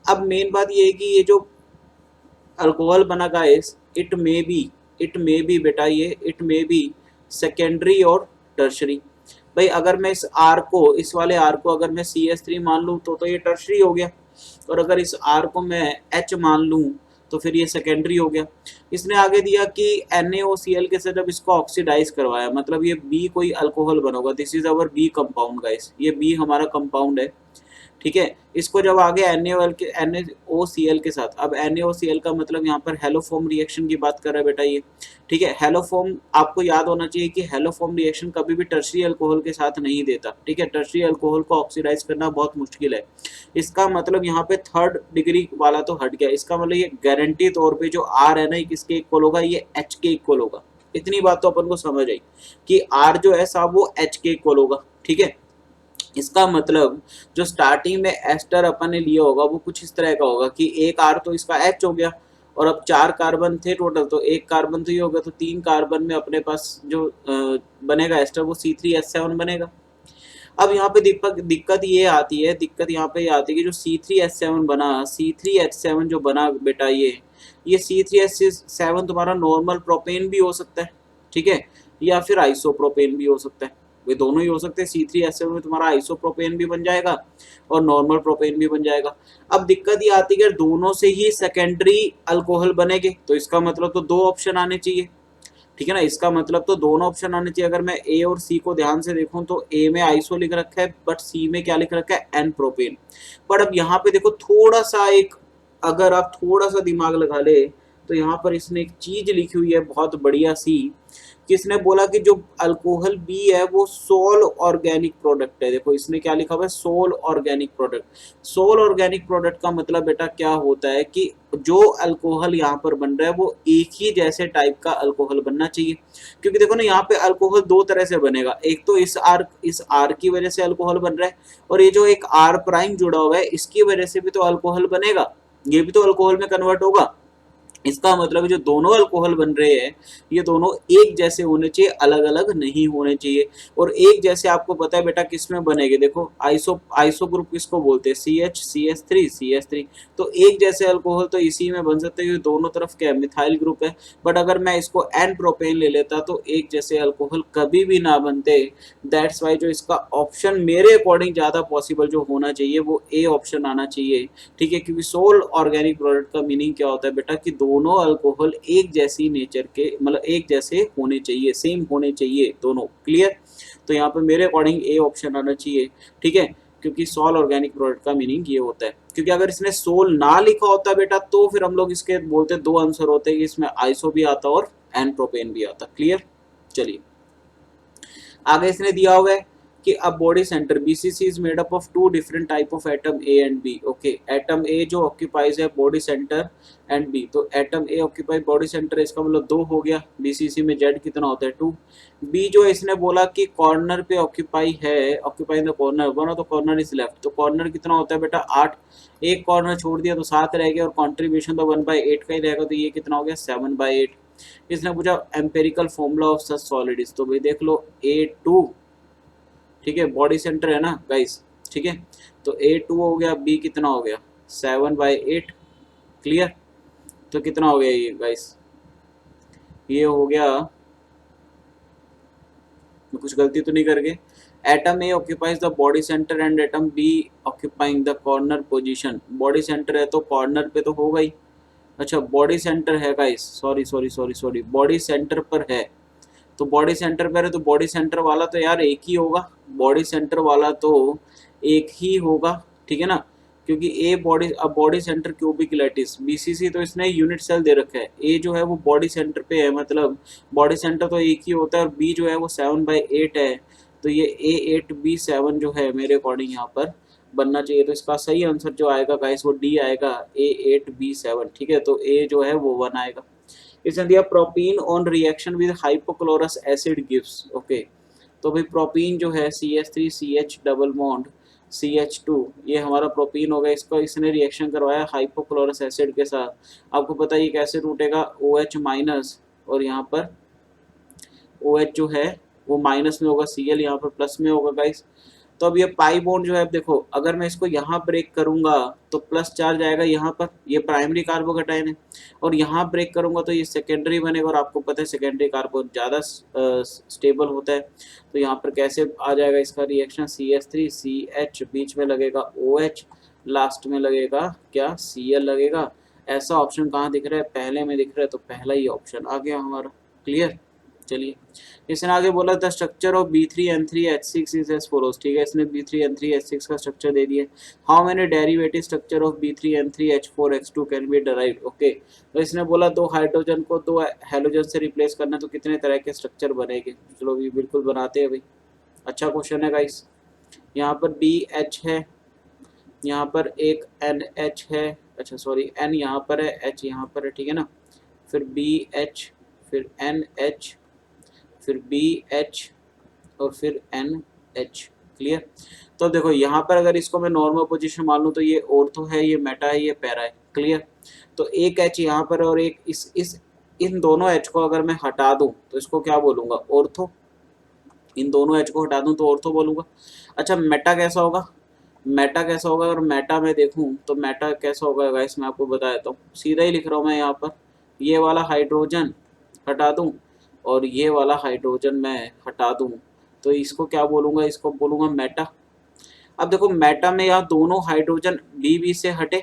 A: अब मेन बात ये है कि ये जो अल्कोहल बना गाइस, इट मे बी बेटा, ये इट मे बी सेकेंडरी और टर्शरी। भाई अगर मैं इस आर को, इस वाले आर को अगर मैं CH3 मान लूँ तो ये टर्शरी हो गया, और अगर इस आर को मैं H मान लूँ तो फिर ये सेकेंडरी हो गया। इसने आगे दिया कि NaOCl के साथ जब इसको ऑक्सीडाइज करवाया, मतलब ये बी कोई अल्कोहल बनोगा, this is our B compound guys, ये बी हमारा कंपाउंड है, ठीक है। इसको जब आगे NaOCl के साथ, अब NaOCl का मतलब यहाँ पर हेलोफॉर्म रिएक्शन की बात कर रहा है बेटा ये, ठीक है। हेलोफॉर्म आपको याद होना चाहिए कि हेलोफॉर्म रिएक्शन कभी भी टर्शरी अल्कोहल के साथ नहीं देता, ठीक है। टर्शरी अल्कोहल को ऑक्सीडाइज करना बहुत मुश्किल है। इसका मतलब यहाँ पे थर्ड डिग्री वाला तो हट गया, इसका मतलब ये गारंटी तौर पे जो R है ना, ये किसके इक्वल होगा, ये H के इक्वल होगा। इतनी बात तो अपन को समझ आई कि R जो है साहब वो H के इक्वल होगा, ठीक है। इसका मतलब जो स्टार्टिंग में एस्टर अपन ने लिया होगा वो कुछ इस तरह का होगा कि एक आर तो इसका एच हो गया, और अब 4 कार्बन थे टोटल, तो एक कार्बन तो ये हो गया, तो 3 कार्बन में अपने पास जो बनेगा एस्टर वो C3H7 बनेगा। अब यहाँ पे दिक्कत ये आती है, दिक्कत यहाँ पे ये आती है कि जो C3H7 बना, C3H7 जो बना बेटा ये C3H7 तुम्हारा नॉर्मल प्रोपेन भी हो सकता है, ठीक है, या फिर आइसोप्रोपेन भी हो सकता है, वे दोनों ही हो सकते हैं। C3H7 में तुम्हारा आइसोप्रोपेन भी बन जाएगा और नॉर्मल प्रोपेन भी बन जाएगा। अब दिक्कत ये आती है कि दोनों से ही सेकेंडरी अल्कोहल बनेंगे, तो इसका मतलब तो 2 ऑप्शन आने चाहिए, ठीक है ना, इसका मतलब तो दोनों ऑप्शन आने चाहिए। अगर मैं ए और सी को ध्यान से देखूं तो ए में आइसो लिख रखा है, बट सी में क्या लिख रखा है, एन प्रोपेन। पर अब यहाँ पे देखो थोड़ा सा एक, अगर आप थोड़ा सा दिमाग लगा ले तो यहाँ पर इसने एक चीज लिखी हुई है बहुत बढ़िया सी, किसने बोला कि जो अल्कोहल बी है वो सोल ऑर्गेनिक प्रोडक्ट है। देखो इसने क्या लिखा हुआ है, sole organic product. Sole organic product का मतलब बेटा क्या होता है कि जो अल्कोहल यहाँ पर बन रहा है वो एक ही जैसे टाइप का अल्कोहल बनना चाहिए, क्योंकि देखो ना यहाँ पे अल्कोहल 2 तरह से बनेगा, एक तो इस आर की वजह से अल्कोहल बन रहा है, और ये जो एक आर प्राइम जुड़ा हुआ है इसकी वजह से भी तो अल्कोहल बनेगा, ये भी तो अल्कोहल में कन्वर्ट होगा। इसका मतलब जो दोनों अल्कोहल बन रहे हैं ये दोनों एक जैसे होने चाहिए, अलग अलग नहीं होने चाहिए। और एक जैसे आपको पता है बेटा किस में बनेंगे, देखो आइसो ग्रुप किसको बोलते हैं, CH3 तो एक जैसे अल्कोहल तो इसी में बन सकते हैं, दोनों तरफ क्या मिथाइल ग्रुप है। बट अगर मैं इसको एन प्रोपेन ले लेता तो एक जैसे अल्कोहल कभी भी ना बनते। दैट्स वाई जो इसका ऑप्शन मेरे अकॉर्डिंग ज्यादा पॉसिबल जो होना चाहिए वो ए ऑप्शन आना चाहिए, ठीक है। क्योंकि सोल ऑर्गेनिक प्रोडक्ट का मीनिंग क्या होता है बेटा कि दोनों अल्कोहल एक जैसी नेचर के, मतलब एक जैसे होने चाहिए, सेम होने चाहिए दोनों, क्लियर। तो यहाँ पे मेरे अकॉर्डिंग ए ऑप्शन आना चाहिए, ठीक है, क्योंकि सोल ऑर्गेनिक प्रोडक्ट का मीनिंग ये होता है। क्योंकि अगर इसने सोल ना लिखा होता बेटा तो फिर हम लोग इसके बोलते 2 आंसर होते कि इसमें आइसो भी आता और एन प्रोपेन भी आता, क्लियर। चलिए आगे इसने दिया हुआ है कि अब body centre BCC is made up of 2 different type of atom A and B। Okay, atom A जो ऑक्यूपाइज है बॉडी सेंटर एंड B, तो atom A occupies body centre, इसका मतलब 2 हो गया। BCC में Z कितना होता है 2। B जो इसने बोला कि कॉर्नर पे ऑक्यूपाई है, ऑक्यूपाई द कॉर्नर वन, तो कॉर्नर इज लेफ्ट, तो कॉर्नर कितना होता है बेटा 8, एक कॉर्नर छोड़ दिया तो 7 रह गया, और कॉन्ट्रीब्यूशन तो 1/8 का ही रहेगा, तो ये कितना हो गया 7/8। इसने पूछा empirical formula of such solids, तो भाई देख लो A2, ठीक है, बॉडी सेंटर है ना गाइस, ठीक है, तो A2 हो गया, B कितना हो गया 7/8, क्लियर। तो कितना हो गया ये गाइस, ये हो गया, मैं कुछ गलती तो नहीं कर गए, atom A occupies the body centre and atom B occupying the corner position. Body centre है तो कॉर्नर पे तो होगा ही, अच्छा बॉडी सेंटर है गाइस, सॉरी बॉडी सेंटर पर है, तो बॉडी सेंटर पर है तो बॉडी सेंटर वाला तो यार एक ही होगा, बॉडी सेंटर वाला तो एक ही होगा, ठीक है ना, क्योंकि ए बॉडी, अब body centre cubic lattice BCC तो इसने यूनिट सेल दे रखा है, ए जो है वो बॉडी सेंटर पे है, मतलब बॉडी सेंटर तो एक ही होता है, और बी जो है वो 7/8 है, तो ये A8B7 जो है मेरे अकॉर्डिंग यहाँ पर बनना चाहिए। तो इसका सही आंसर जो आएगा गाइस वो डी आएगा, A8B7, ठीक है, तो ए जो है वो 1 आएगा। इसने दिया propene on reaction with hypochlorous acid gives. Okay, तो भाई प्रोपीन जो है CH3CH डबल बॉन्ड CH2, ये हमारा प्रोपीन होगा, इसको इसने रिएक्शन करवाया हाइपोक्लोरस एसिड के साथ। आपको पता है ये कैसे टूटेगा, OH माइनस, और यहाँ पर OH जो है वो माइनस में होगा, Cl यहाँ पर प्लस में होगा गाइस। तो अब ये पाई बॉन्ड जो है, अब देखो अगर मैं इसको यहाँ ब्रेक करूंगा तो प्लस चार्ज आएगा यहाँ पर, ये प्राइमरी कार्बोकेटाइन है, और यहाँ ब्रेक करूंगा तो ये सेकेंडरी बनेगा, और आपको पता है सेकेंडरी कार्बन ज़्यादा स्टेबल होता है। तो यहाँ पर कैसे आ जाएगा इसका रिएक्शन, CH3 CH, बीच में लगेगा OH, लास्ट में लगेगा क्या, Cl लगेगा। ऐसा ऑप्शन कहाँ दिख रहा है, पहले में दिख रहा है, तो पहला ही ऑप्शन आ गया हमारा। क्लियर। चलिए इसने आगे बोला the structure of B3N3H6 is as follows. ठीक है, इसने B3N3H6 का स्ट्रक्चर दे दिया। How many derivative structure of B3N3H4X2 can be derived. Okay, तो इसने बोला दो हाइड्रोजन को दो हेलोजन से रिप्लेस करना, तो कितने तरह के स्ट्रक्चर बनेंगे। चलो भी बिल्कुल बनाते हैं भाई, अच्छा क्वेश्चन है गाइस। यहाँ पर BH है, यहाँ पर एक NH है, अच्छा सॉरी N यहाँ पर है, H यहाँ पर है, ठीक है ना। फिर BH, फिर NH, फिर BH, और फिर NH। क्लियर। तो देखो यहाँ पर अगर इसको मैं नॉर्मल पोजीशन मान लूँ तो ये ऑर्थो है, ये मेटा है, ये पैरा है। क्लियर। तो एक H यहाँ पर और एक इस इन दोनों H को अगर मैं हटा दूँ तो इसको क्या बोलूँगा, ऑर्थो। इन दोनों H को हटा दूँ तो ऑर्थो बोलूँगा। अच्छा मेटा कैसा होगा, मेटा कैसा होगा, अगर मेटा में देखूँ तो मेटा कैसा होगा गाइस, मैं आपको बता देता हूँ, सीधा ही लिख रहा हूँ मैं यहाँ पर। ये वाला हाइड्रोजन हटा दूँ और ये वाला हाइड्रोजन मैं हटा दूँ तो इसको क्या बोलूँगा, इसको बोलूँगा मेटा। अब देखो मेटा में यहाँ दोनों हाइड्रोजन बी से हटे,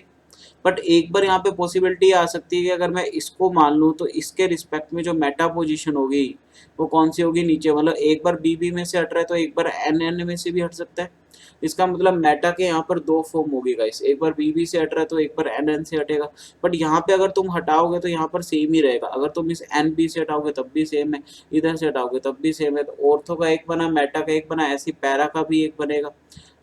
A: बट एक बार यहाँ पे पॉसिबिलिटी आ सकती है कि अगर मैं इसको मान लूँ तो इसके रिस्पेक्ट में जो मेटा पोजीशन होगी वो कौन सी होगी, नीचे। मतलब एक बार बी में से हट रहा है तो एक बार एन में से भी हट सकता है। इसका मतलब मेटा के यहाँ पर दो फॉर्म होगी गाइस, एक बार बी से हट रहा है तो एक बार एन से हटेगा। बट यहाँ पे अगर तुम हटाओगे तो यहाँ पर सेम ही रहेगा, अगर तुम इस एन बी से हटाओगे तब भी सेम है, इधर से हटाओगे तब भी सेम है। तो ऑर्थो का एक बना, मेटा का एक बना, ऐसी पैरा का भी एक बनेगा।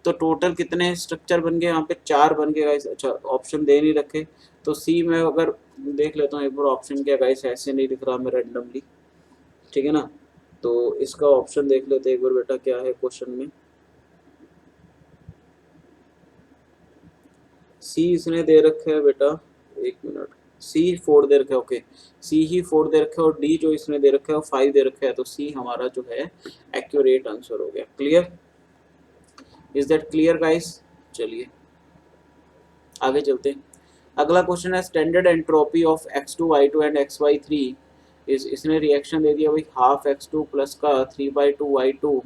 A: तो टोटल कितने स्ट्रक्चर बन गए यहाँ पे, 4 बन गए गाइस। अच्छा ऑप्शन दे नहीं रखे, तो सी में अगर देख लेता हूँ एक बार ऑप्शन क्या गाइस, ऐसे नहीं लिख रहा मैं रैंडमली, ठीक है ना। तो इसका ऑप्शन देख लेते हैं एक बार बेटा, क्या है क्वेश्चन में। सी इसने दे रखा है बेटा, एक मिनट, सी 4 दे रखा है, ओके सी ही 4 दे रखा है, और डी जो इसने दे रखा है वो 5 दे रखा है, तो सी हमारा जो है एक्यूरेट आंसर हो गया। Clear, is that clear guys. चलिए आगे चलते हैं। अगला क्वेश्चन है standard entropy of X2Y2 and XY3 इसने रिएक्शन दे दिया भाई, हाफ X2 प्लस का 3/2Y2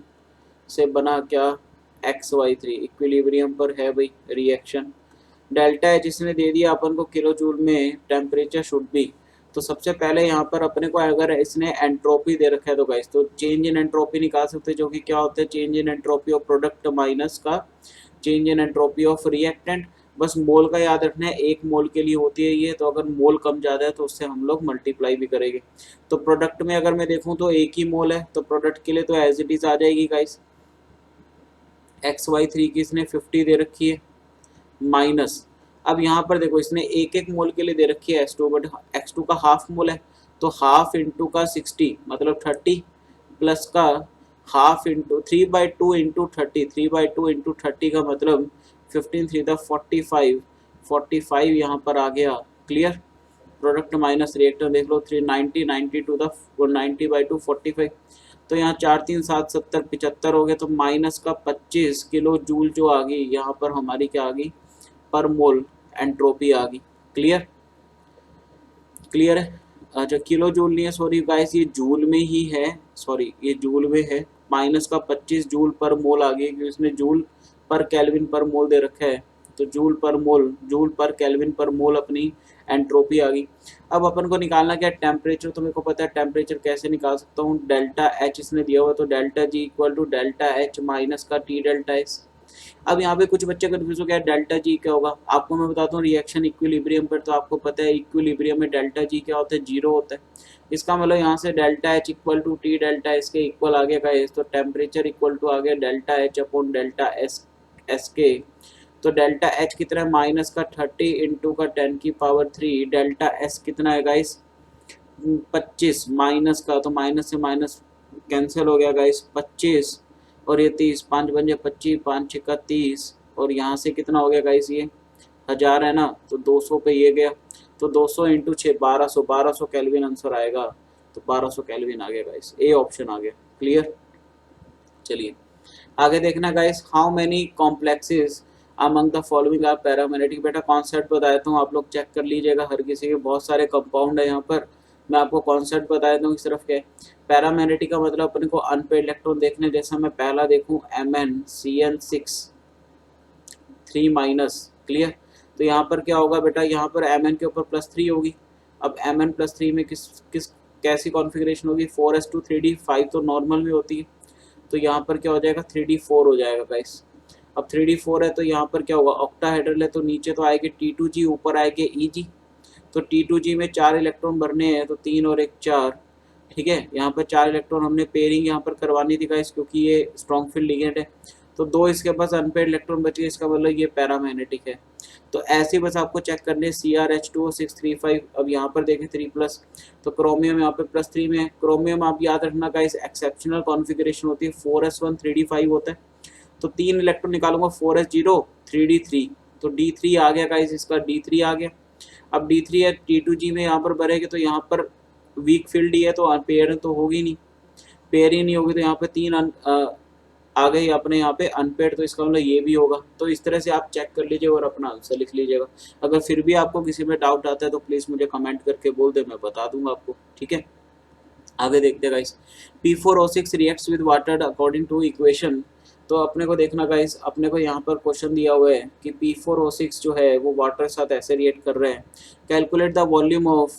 A: से बना क्या, XY3, इक्विलिब्रियम पर है भाई रिएक्शन। डेल्टा एच इसने दे दिया अपन को किलो जूल में, टेम्परेचर शुड बी। तो सबसे पहले यहाँ पर अपने को अगर इसने एंट्रोपी दे रखा है तो गाइस, तो चेंज इन एंट्रोपी निकाल सकते हैं, जो कि क्या होता है, change in entropy of product minus का change in entropy of reactant. बस मोल का याद रखना है, एक मोल के लिए होती है ये, तो अगर मोल कम ज़्यादा है तो उससे हम लोग मल्टीप्लाई भी करेंगे। तो प्रोडक्ट में अगर मैं देखूँ तो एक ही मोल है, तो प्रोडक्ट के लिए तो एज इट इज़ आ जाएगी गाइस। XY3 की इसने 50 दे रखी है माइनस, अब यहाँ पर देखो इसने एक एक मोल के लिए दे रखी है H2, बट X2 का हाफ मोल है, तो हाफ इंटू का 60 मतलब 30 प्लस का हाफ इंटू 3/2 इंटू 30, 3/2 इंटू 30 का मतलब 15 3 45, 45 यहाँ पर आ गया। क्लियर, प्रोडक्ट माइनस रिएक्टर देख लो, 390 90 टू द 90/2 45, तो यहाँ 4 3 7 70 75 हो गए, तो माइनस का 25 किलो जूल जो आ गई यहाँ पर हमारी क्या आ गई, पर मोल एंट्रोपी आ गई। क्लियर, क्लियर है। अच्छा किलो जूल नहीं है, सॉरी गाइस ये जूल में ही है, सॉरी ये जूल में है, माइनस का 25 जूल पर मोल आ गई, क्योंकि इसमें जूल पर केल्विन पर मोल दे रखा है, तो जूल पर मोल, जूल पर केल्विन पर मोल अपनी एंट्रोपी आ गई। अब अपन को निकालना क्या, टेम्परेचर। तो मेरे को पता है टेम्परेचर कैसे निकाल सकता हूँ, डेल्टा एच इसने दिया हुआ, तो delta G equal to delta H minus का टी डेल्टा एस। अब यहाँ पे कुछ बच्चे कंफ्यूज हो गया, डेल्टा जी क्या होगा। आपको मैं बताता हूँ रिएक्शन इक्विलिब्रियम पर, तो आपको पता है इक्विलिब्रियम में डेल्टा जी क्या होता है, 0 होता है। इसका मतलब यहाँ से delta H equal to T delta S के इक्वल आ गया गाइस, तो टेम्परेचर इक्वल टू आ गया delta H upon delta S S के। तो डेल्टा एच कितना है, माइनस का 30 इंटू का 10⁻3, डेल्टा एस कितना है गाइस 25, माइनस का, तो माइनस से माइनस कैंसिल हो गया गाइस 25, और ये 30, 5 बन जाए 25, 5 6 का 30, और यहाँ से कितना हो गया गाइस, ये 1000 है ना, तो 200 पे ये गया, तो 200 इंटू 6 1200, 1200 केल्विन आंसर आएगा। तो 1200 केल्विन आ गया गाइस, ए ऑप्शन आ गया। क्लियर। चलिए आगे देखना guys, how many complexes among the following are paramagnetic. बेटा कॉन्सेप्ट बता देता हूँ, आप लोग चेक कर लीजिएगा, हर किसी के बहुत सारे कंपाउंड है यहाँ पर। मैं आपको कॉन्सेप्ट बता देता हूँ सिर्फ क्या पैरामेग्नेटिक का मतलब, अपने को अनपेड इलेक्ट्रॉन देखने, जैसा मैं पहला देखूँ MnCN6 3 माइनस। क्लियर। तो यहाँ पर क्या होगा बेटा, यहाँ पर Mn के ऊपर +3 होगी। अब Mn+3 में किस किस कैसी कॉन्फ़िगरेशन होगी, 4s2 3d, 5 तो नॉर्मल में होती है, तो यहाँ पर क्या हो जाएगा 3d4 हो जाएगा गाइस। अब 3d4 है तो यहाँ पर क्या होगा, ऑक्टाहेड्रल है तो नीचे तो आएगी T2g, ऊपर आएगी Eg। तो T2g में 4 इलेक्ट्रॉन भरने हैं, तो 3 और 1 4। ठीक है, यहाँ पर 4 इलेक्ट्रॉन हमने पेयरिंग यहाँ पर करवानी थी गाइस, क्योंकि ये स्ट्रॉन्ग फील्ड लिगेंड है। तो 2 इसके पास अनपेड इलेक्ट्रॉन बचे, इसका मतलब ये पैरामैग्नेटिक है। तो ऐसे बस आपको चेक करने CrH2O635। अब यहाँ पर देखें 3+, तो क्रोमियम यहाँ पे +3 में है। क्रोमियम आप याद रखना गाइस, एक्सेप्शनल कॉन्फ़िगरेशन होती है, 4s1 3d5 होता है। तो 3 इलेक्ट्रॉन निकालूंगा, 4s0 3d3, तो d3 आ गया गाइस, इसका d3 आ गया। अब d3 है T2g में यहाँ पर भरेंगे, तो यहाँ पर वीक फील्ड ही है, तो पेयर तो होगी नहीं, पेयर ही नहीं होगी, तो यहाँ पे 3 आ गई अपने यहाँ पे अनपेड, तो इसका मतलब ये भी होगा। तो इस तरह से आप चेक कर लीजिए और अपना आंसर लिख लीजिएगा। अगर फिर भी आपको किसी में डाउट आता है तो प्लीज़ मुझे कमेंट करके बोल दे, मैं बता दूंगा आपको। ठीक है, आगे देखते हैं guys, P4O6 reacts with water according to equation. तो अपने को देखना गाइस, अपने को यहाँ पर क्वेश्चन दिया हुआ है कि P4O6 जो है वो वाटर के साथ ऐसे रिएक्ट कर रहे हैं। Calculate the volume of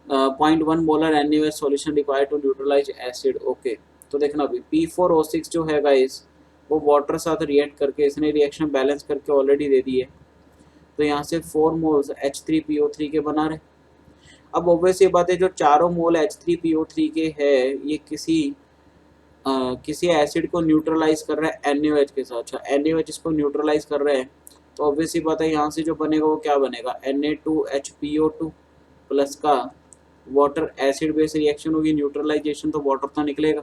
A: 0.1 molar NaOH solution required to neutralize acid. Okay, तो देखना अभी P4O6 जो है गाइस, वो वाटर साथ रिएक्ट करके, इसने रिएक्शन बैलेंस करके ऑलरेडी दे दी है। तो यहाँ से 4 मोल्स H3PO3 के बना रहे। अब ऑब्वियस ये बात है, जो चारों मोल H3PO3 के है, ये किसी एसिड को न्यूट्रलाइज कर रहा है NaOH के साथ। अच्छा, NaOH इसको न्यूट्रलाइज कर रहे हैं, तो ऑब्वियस ही बात है यहाँ से जो बनेगा वो क्या बनेगा, Na2HPO2 प्लस का वाटर, एसिड बेस रिएक्शन होगी, न्यूट्रलाइजेशन, तो वाटर तो निकलेगा।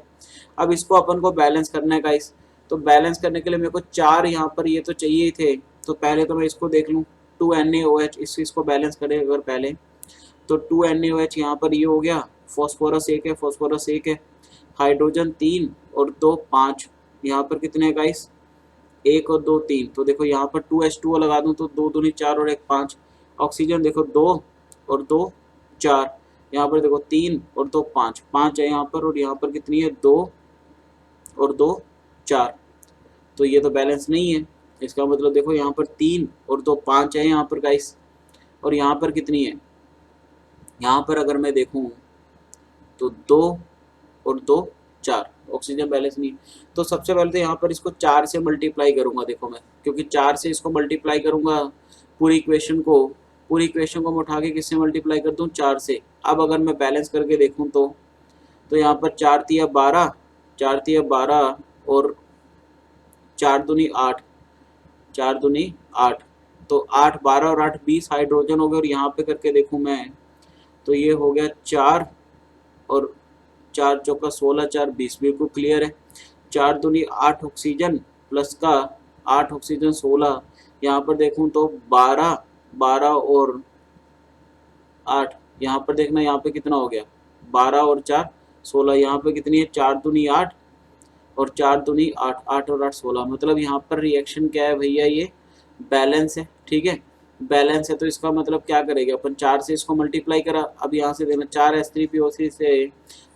A: अब इसको अपन को बैलेंस करना है गाइस, तो बैलेंस करने के लिए मेरे को 4 यहाँ पर ये तो चाहिए ही थे। तो पहले तो मैं इसको देख लूँ, 2NaOH, इसको बैलेंस करें अगर पहले, तो 2NaOH यहाँ पर ये हो गया, फॉस्फोरस 1 है, फॉस्फोरस 1 है, हाइड्रोजन 3 और 2 5। यहाँ पर कितने हैं गाइस, 1 और 2 3। तो देखो यहाँ पर 2H2O लगा दूँ तो 2 दूनी 4 और 1 5। ऑक्सीजन देखो 2 और 2 4। यहाँ पर देखो 3 और 2 5, 5 है यहाँ पर, और यहाँ पर कितनी है 2 और 2 4। तो ये तो बैलेंस नहीं है, इसका मतलब देखो यहाँ पर 3 और 2 5 है यहाँ पर गाइस, और यहाँ पर कितनी है, यहाँ पर अगर मैं देखूँ तो 2 और 2 4, ऑक्सीजन बैलेंस नहीं। तो सबसे पहले तो यहाँ पर इसको 4 से मल्टीप्लाई करूँगा, देखो मैं, क्योंकि 4 से इसको मल्टीप्लाई करूँगा पूरी इक्वेशन को मैं उठा के किससे मल्टीप्लाई कर दूँ, 4 से। अब अगर मैं बैलेंस करके देखूँ तो यहाँ पर 4 तिया 12, 4 तिया 12 और 4 दूनी 8, 4 दूनी 8, तो 8 12 और 8 20 हाइड्रोजन हो गए। और यहाँ पे करके देखूँ मैं तो ये हो गया 4 और 4 चौका 16, 4 20, बिल्कुल क्लियर है। 4 दूनी 8 ऑक्सीजन प्लस का 8 ऑक्सीजन 16, यहाँ पर देखूँ तो 12 12 और 8, यहाँ पर देखना यहाँ पे कितना हो गया, 12 और 4 16, यहाँ पे कितनी है 4 दूनी 8 और 4 दूनी 8, 8 और 8 16। मतलब यहाँ पर रिएक्शन क्या है भैया, ये बैलेंस है। ठीक है, बैलेंस है, तो इसका मतलब क्या करेंगे अपन, 4 से इसको मल्टीप्लाई करा। अब यहाँ से देना 4H3PO3 से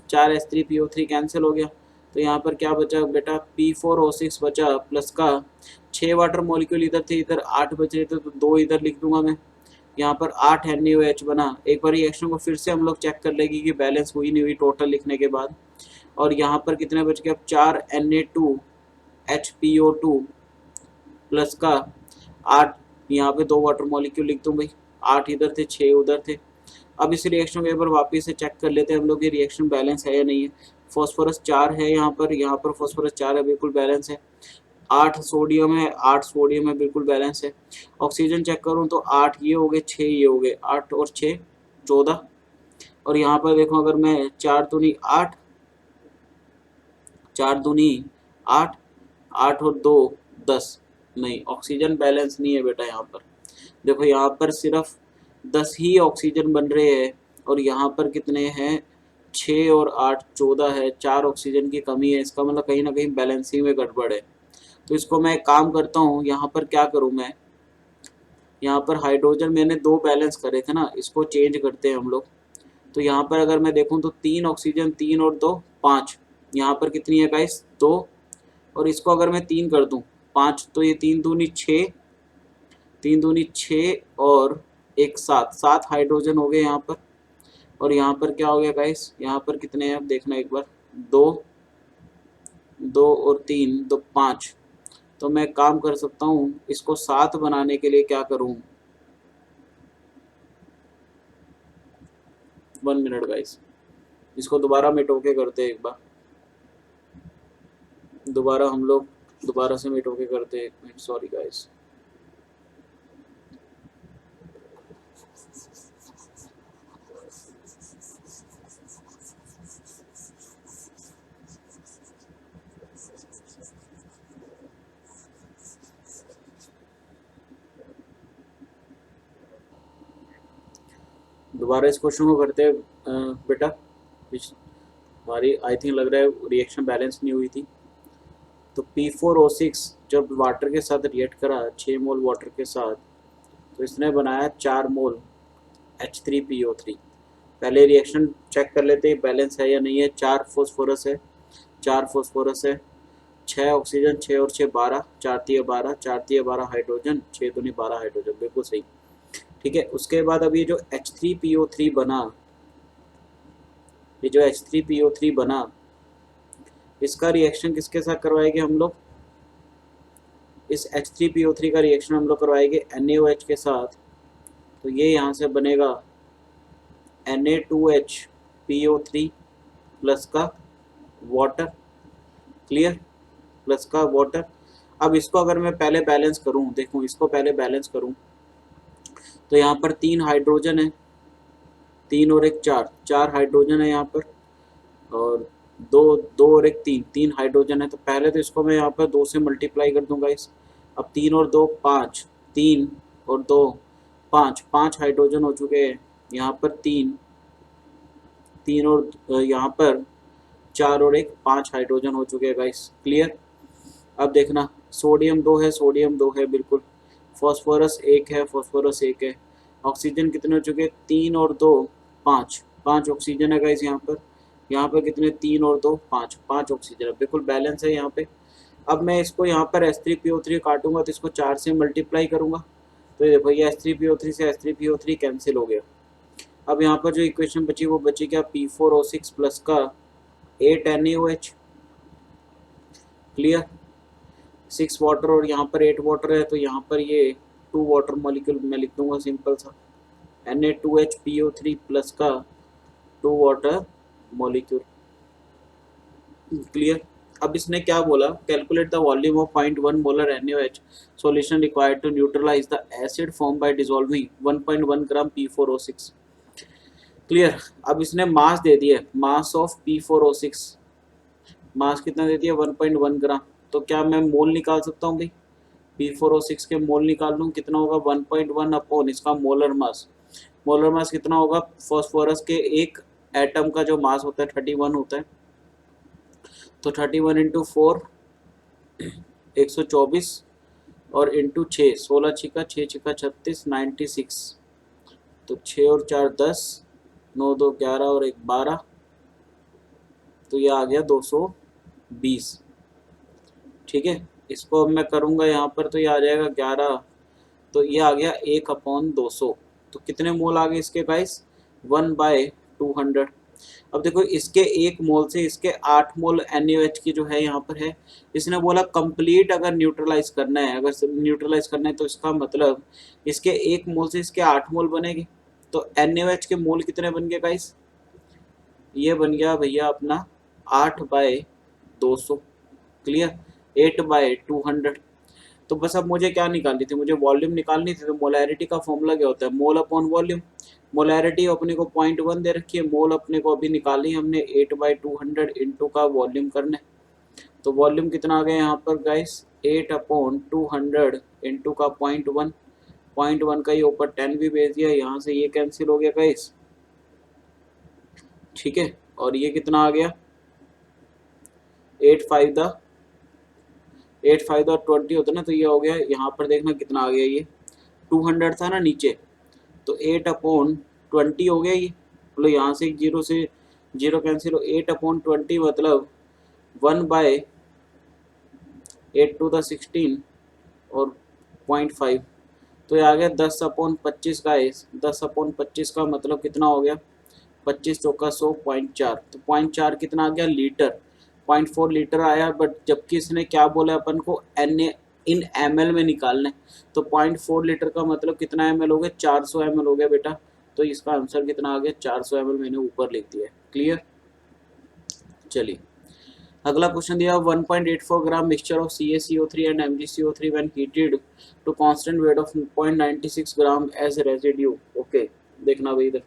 A: 4H3PO3 कैंसिल हो गया, तो यहाँ पर क्या बचा बेटा, P4O6 बचा, प्लस का 6 वाटर मॉलिक्यूल इधर थे, इधर 8 बच रहे थे, तो 2 इधर लिख दूंगा मैं। यहाँ पर 8 NaOH बना। एक बार रिएक्शन को फिर से हम लोग चेक कर लेंगे कि बैलेंस हुई नहीं हुई टोटल लिखने के बाद। और यहाँ पर कितने बच गए, अब 4 Na2HPO2 प्लस का 8, यहाँ पे 2 वाटर मॉलिक्यूल लिख दूँ भाई, 8 इधर थे 6 उधर थे। अब इस रिएक्शन को एक बार वापस से चेक कर लेते हैं हम लोग, ये रिएक्शन बैलेंस है या नहीं है। फॉस्फोरस 4 है यहाँ पर फॉस्फोरस 4 है, बिल्कुल बैलेंस है। 8 सोडियम है, 8 सोडियम है, बिल्कुल बैलेंस है। ऑक्सीजन चेक करूँ तो 8 ये हो गए, 6 ये हो गए, 8 और 6 14। और यहाँ पर देखो अगर मैं 4 दूनी 8, 4 दूनी 8, 8 और 2 10, नहीं, ऑक्सीजन बैलेंस नहीं है बेटा यहाँ पर। देखो यहाँ पर सिर्फ 10 ही ऑक्सीजन बन रहे हैं और यहाँ पर कितने हैं, 6 और 8 14 है, 4 ऑक्सीजन की कमी है। इसका मतलब कहीं ना कहीं बैलेंसिंग में गड़बड़ है। तो इसको मैं एक काम करता हूँ, यहाँ पर क्या करूँ मैं, यहाँ पर हाइड्रोजन मैंने 2 बैलेंस करे थे ना, इसको चेंज करते हैं हम लोग। तो यहाँ पर अगर मैं देखूँ तो 3 ऑक्सीजन, 3 और 2 5, यहाँ पर कितनी है गाइस 2, और इसको अगर मैं 3 कर दूँ 5, तो ये 3 दूनी 6, 3 दूनी 6 और एक 7, 7 हाइड्रोजन हो गए यहाँ पर। और यहाँ पर क्या हो गया गाइस, यहाँ पर कितने हैं अब देखना एक बार, 2, 2 और 3 तो 5। तो मैं काम कर सकता हूँ, इसको 7 बनाने के लिए क्या करूँ, 1 मिनट गाइस, इसको दोबारा मिटो के करते हैं एक बार, दोबारा हम लोग दोबारा से मिटो के करते हैं, एक मिनट, सॉरी गाइस। दोबारा इस क्वेश्चन को करते हैं बेटा। हमारी आई थिंक लग रहा है रिएक्शन बैलेंस नहीं हुई थी। तो P4O6 जब वाटर के साथ रिएक्ट करा 6 मोल वाटर के साथ, तो इसने बनाया 4 मोल H3PO3। पहले रिएक्शन चेक कर लेते हैं बैलेंस है या नहीं है। 4 फॉस्फोरस है, 4 फॉस्फोरस है, 6 ऑक्सीजन, 6 और 6 12, 4 तिया 12, 4 तिया 12 हाइड्रोजन, 6 दूनी 12 हाइड्रोजन, बिल्कुल सही। ठीक है, उसके बाद अब ये जो H3PO3 बना, ये जो H3PO3 बना, इसका रिएक्शन किसके साथ करवाएंगे हम लोग, इस H3PO3 का रिएक्शन हम लोग करवाएंगे NaOH के साथ। तो ये यहाँ से बनेगा Na2HPO3 प्लस का वाटर, क्लियर, प्लस का वाटर। अब इसको अगर मैं पहले बैलेंस करूँ, देखूँ इसको पहले बैलेंस करूँ, तो यहाँ पर 3 हाइड्रोजन है, 3 और एक 4, 4 हाइड्रोजन है यहाँ पर, और 2 2 और एक 3, 3 हाइड्रोजन है। तो पहले तो इसको मैं यहाँ पर 2 से मल्टीप्लाई कर दूंगा इस, अब 3 और 2 5, 3 और 2 5, 5 हाइड्रोजन हो चुके हैं यहाँ पर, 3 3 और यहाँ पर 4 और एक 5 हाइड्रोजन हो चुके हैं गाइस, क्लियर। अब देखना, सोडियम 2 है, सोडियम 2 है बिल्कुल, फॉस्फोरस 1 है, फॉस्फोरस 1 है। ऑक्सीजन कितने हो चुके हैं, 3 और 2 5, 5 ऑक्सीजन है गाइस यहाँ पर कितने, 3 और 2 5, 5 ऑक्सीजन है, बिल्कुल बैलेंस है यहाँ पे। अब मैं इसको यहाँ पर H3PO3 काटूंगा तो इसको 4 से मल्टीप्लाई करूंगा, तो ये देखो ये H3PO3 से H3PO3 कैंसिल हो गया। अब यहाँ पर जो इक्वेशन बची वो बची क्या, P4O6 प्लस का 8 NaOH, क्लियर, 6 वाटर और यहाँ पर 8 वाटर है, तो यहाँ पर ये 2 वाटर मॉलिक्यूल मैं लिख दूंगा सिंपल सा, Na2HPO3 प्लस का 2 वाटर मॉलिक्यूल, क्लियर। अब इसने क्या बोला, calculate the volume of 0.1 molar NaOH solution required to neutralize the acid form by dissolving 1.1 gram P4O6, clear. अब इसने मास दे दिया, मास ऑफ P4O6, मास कितना दे दिया 1.1 ग्राम। तो क्या मैं मोल निकाल सकता हूँ भाई, P4O6 के मोल निकाल लूँ, कितना होगा 1.1 अपॉन इसका मोलर मास। मोलर मास कितना होगा, फॉस्फोरस के एक एटम का जो मास होता है 31 होता है, तो 31 इंटू 4 124 और इंटू 6 16 छिका 6 छिका 36 96, तो 6 और 4 10, 9 2 11 और 1 12, तो ये आ गया 220, ठीक है। इसको अब मैं करूँगा यहाँ पर तो ये आ जाएगा 11, तो ये आ गया 1/200। तो कितने मोल आ गए इसके गाइस, 1/200। अब देखो इसके 1 मोल से इसके 8 मोल NaOH की जो है यहाँ पर है, इसने बोला कंप्लीट अगर न्यूट्रलाइज करना है, अगर न्यूट्रलाइज करना है तो इसका मतलब इसके 1 मोल से इसके 8 मोल बनेंगे। तो NaOH के मोल कितने बन गए गाइस, ये बन गया भैया अपना 8/200, क्लियर, 8/200। तो बस अब मुझे क्या निकालनी थी, मुझे वॉल्यूम निकालनी थी। तो मोलैरिटी का फॉर्मूला क्या होता है, मोल अपॉन वॉल्यूम। मोलैरिटी अपने को 0.1 दे रखी है, मोल अपने को अभी निकाली हमने 8/200 इंटू का वॉल्यूम करना है। तो वॉल्यूम कितना आ गया यहाँ पर गाइस, 8/200 इंटू का 0.1, 0.1 का ही ऊपर 10 भी भेज दिया, यहाँ से ये कैंसिल हो गया गाइस, ठीक है। और ये कितना आ गया, 8 5 20 होता ना, तो ये हो गया, यहाँ पर देखना कितना आ गया, ये 200 था ना नीचे, तो 8/20 हो गया ये, मतलब यहाँ से जीरो से जीरो कैंसिल हो, 8/20 मतलब 1/8 और 0.5, तो ये आ गया 10/25 का, 10/25 का मतलब कितना हो गया, 25 चौका 100, 0.4, तो 0.4 कितना आ गया लीटर, 0.4 लीटर आया, बट जबकि इसने क्या बोला अपन को, एन इन ml में निकालना है, तो 0.4 लीटर का मतलब कितना ml हो गया, 400 ml हो गया बेटा, तो इसका आंसर कितना आ गया, 400 ml मैंने ऊपर लिख दिया है। क्लियर, चलिए अगला क्वेश्चन दिया, 1.84 gram mixture of CaCO3 and MgCO3 when heated to constant weight of 0.96 gram as residue. Okay, देखना भाई इधर,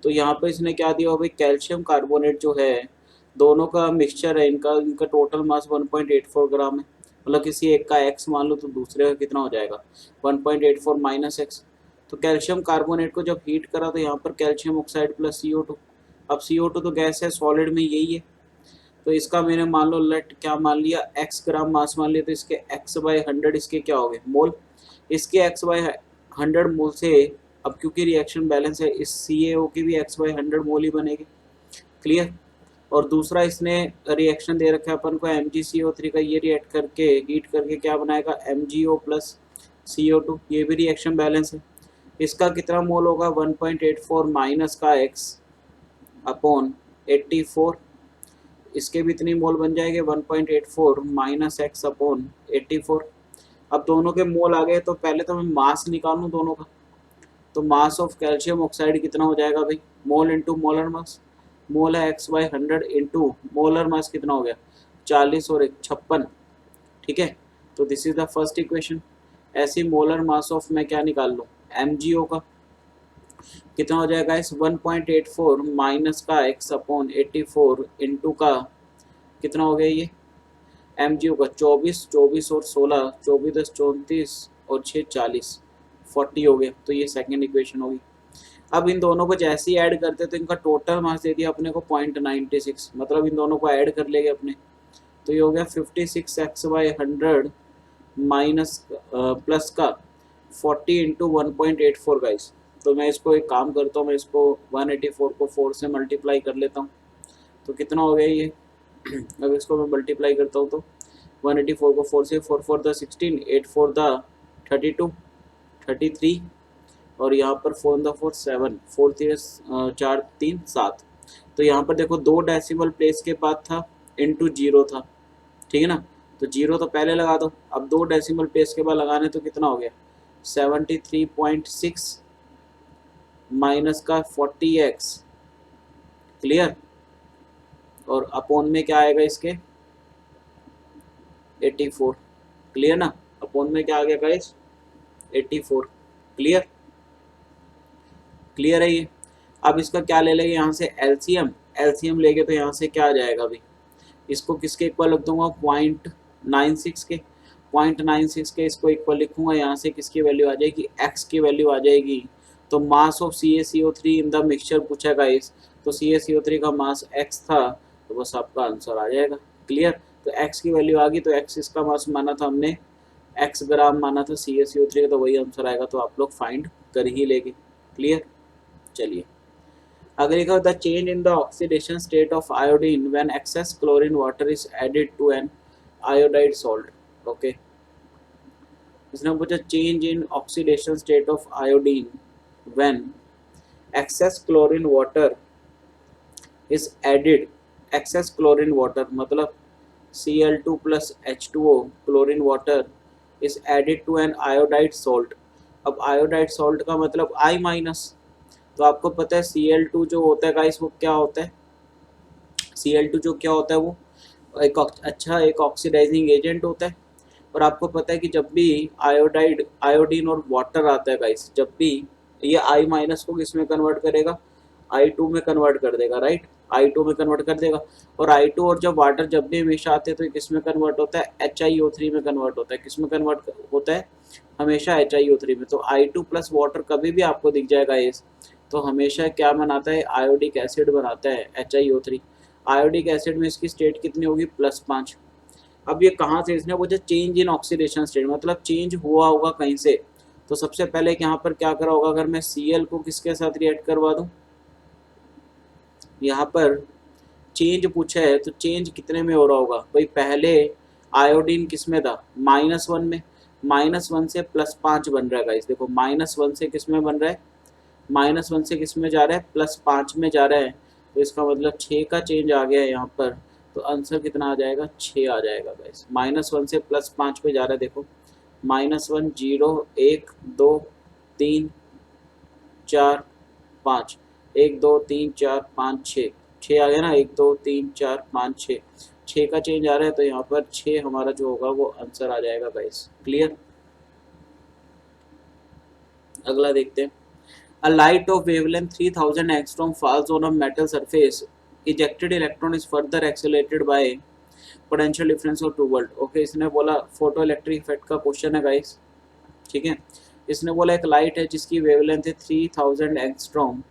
A: तो यहाँ पे इसने क्या दिया भाई, कैल्शियम कार्बोनेट जो है, दोनों का मिक्सचर है, इनका इनका टोटल मास 1.84 ग्राम है, मतलब किसी एक का x मान लो तो दूसरे का कितना हो जाएगा, 1.84 माइनस x। तो कैल्शियम कार्बोनेट को जब हीट करा तो यहाँ पर कैल्शियम ऑक्साइड प्लस CO2, अब CO2 तो गैस है, सॉलिड में यही है, तो इसका मैंने मान लो लेट क्या मान लिया, x ग्राम मास मान लिया, तो इसके x/100 इसके क्या हो गए, मोल, इसके x/100 मोल से, अब क्योंकि रिएक्शन बैलेंस है, इस CaO की भी x/100 मोल ही बनेगी। क्लियर, और दूसरा इसने रिएक्शन दे रखा है अपन को MgCO3 का, ये रिएक्ट करके हीट करके क्या बनाएगा, MgO प्लस CO2, ये भी रिएक्शन बैलेंस है, इसका कितना मोल होगा, 1.84 माइनस का x/84, इसके भी इतनी मोल बन जाएंगे, 1.84 माइनस x/84। अब दोनों के मोल आ गए, तो पहले तो मैं मास निकालूं दोनों का, तो मास ऑफ कैल्शियम ऑक्साइड कितना हो जाएगा भाई, मोल इंटू मोलर मास, मोल है x/100 इंटू मोलर मास कितना हो गया, 40 और 56, ठीक है। तो this is the first equation. ऐसी मोलर मास ऑफ मैं क्या निकाल लूँ, MgO का कितना हो जाएगा, इस 1.84 माइनस का x/84 इंटू का कितना हो गया, ये MgO का 24, 24 और 16, 24 10 34 और 6 40, 40 हो गया, तो ये सेकंड इक्वेशन होगी। अब इन दोनों को जैसे ही ऐड करते तो इनका टोटल मास दे दिया अपने को 0.96, मतलब इन दोनों को ऐड कर लेंगे अपने, तो ये हो गया 56 x/100 माइनस प्लस का 40 इंटू 1.84 गाइस। तो मैं इसको एक काम करता हूँ, मैं इसको 184 को 4 से मल्टीप्लाई कर लेता हूँ, तो कितना हो गया ये अब इसको मैं मल्टीप्लाई करता हूँ तो 184 को 4 से, 4 4 द 16, 8 4 द 32, 33, और यहाँ पर 4 द 4 7, 4 4 3 7, तो यहाँ पर देखो 2 डेसिमल प्लेस के बाद था, इंटू 0 था, ठीक है ना, तो 0 तो पहले लगा दो, अब 2 डेसिमल प्लेस के बाद लगाने, तो कितना हो गया 73.6 माइनस का 40x। क्लियर, और अपॉन में क्या आएगा इसके 84। क्लियर ना, अपॉन में क्या आ गया गाइस 84। क्लियर, क्लियर है ये। अब इसका क्या ले लेंगे यहाँ से एलसीएम, एलसीएम लेंगे तो यहाँ से क्या आ जाएगा अभी, इसको किसके इक्वल लिख दूंगा 0.96 के, 0.96 के इसको इक्वल लिखूंगा, यहाँ से किसकी वैल्यू आ जाएगी, x की वैल्यू आ जाएगी। तो mass of CaCO3 in the mixture पूछा गाइस, तो CaCO3 का मास x था, तो बस आपका आंसर आ जाएगा। क्लियर, तो x की वैल्यू आ गई, तो x इसका मास माना था हमने, x ग्राम माना था CaCO3 का, तो वही आंसर आएगा, तो आप लोग फाइंड कर ही लेंगे। क्लियर, चलिए अगले का, the change in the oxidation state of iodine when excess chlorine water is added to an iodide salt. Okay, इसने पूछा change in oxidation state of iodine when excess chlorine water is added, excess chlorine water मतलब Cl2 plus H2O chlorine water is added to an iodide salt. अब iodide salt का मतलब I minus, तो आपको पता है Cl2 जो होता है गाइस वो क्या होता है, Cl2 जो क्या होता है वो एक एक ऑक्सीडाइजिंग एजेंट होता है। और आपको पता है कि जब भी आयोडीन और वाटर आता है गाइस, जब भी ये I माइनस को किस में कन्वर्ट करेगा, I2 में कन्वर्ट कर देगा, राइट। I2 में कन्वर्ट कर देगा। और I2 और जब वाटर जब भी हमेशा आते हैं तो किस में कन्वर्ट होता है, HiO3 में कन्वर्ट होता है। किस में कन्वर्ट होता है, हमेशा HiO3 में। तो I2 प्लस वाटर कभी भी आपको दिख जाएगा इस, तो हमेशा क्या बनाता है, आयोडिक एसिड बनाता है HiO3। आयोडिक एसिड में इसकी स्टेट कितनी होगी, +5। अब ये कहाँ से इसने पूछा, चेंज इन ऑक्सीडेशन स्टेट, मतलब चेंज हुआ होगा कहीं से। तो सबसे पहले यहाँ पर क्या करा होगा, अगर मैं Cl को किसके साथ रिएक्ट करवा दूँ, यहाँ पर चेंज पूछा है तो चेंज कितने में हो रहा होगा भाई, पहले आयोडीन किस में था, -1 में, -1 से +5 बन रहा है गाइस। देखो -1 से किस में बन रहा है, -1 से किस में जा रहा है, +5 में जा रहा है। तो इसका मतलब 6 का चेंज आ गया है यहाँ पर। तो आंसर कितना आ जाएगा, 6 आ जाएगा गाइस। -1 से +5 पे जा रहा है, देखो -1 0 1 2 3 4 5, 1 2 3 4 5 6, 6 आ गया ना, 1 2 3 4 5 6, 6 का चेंज आ रहा है। तो यहाँ पर 6 हमारा जो होगा वो आंसर आ जाएगा गाइस। क्लियर, अगला देखते हैं। A light of wavelength 3000 angstrom falls on a metal surface. Ejected electron is further accelerated by potential difference of 2 volt. Okay, इसने बोला फोटो इलेक्ट्रिक इफेक्ट का क्वेश्चन है गाइस, ठीक है। इसने बोला एक लाइट है जिसकी वेवलेंथ है 3000 एंगस्ट्रॉम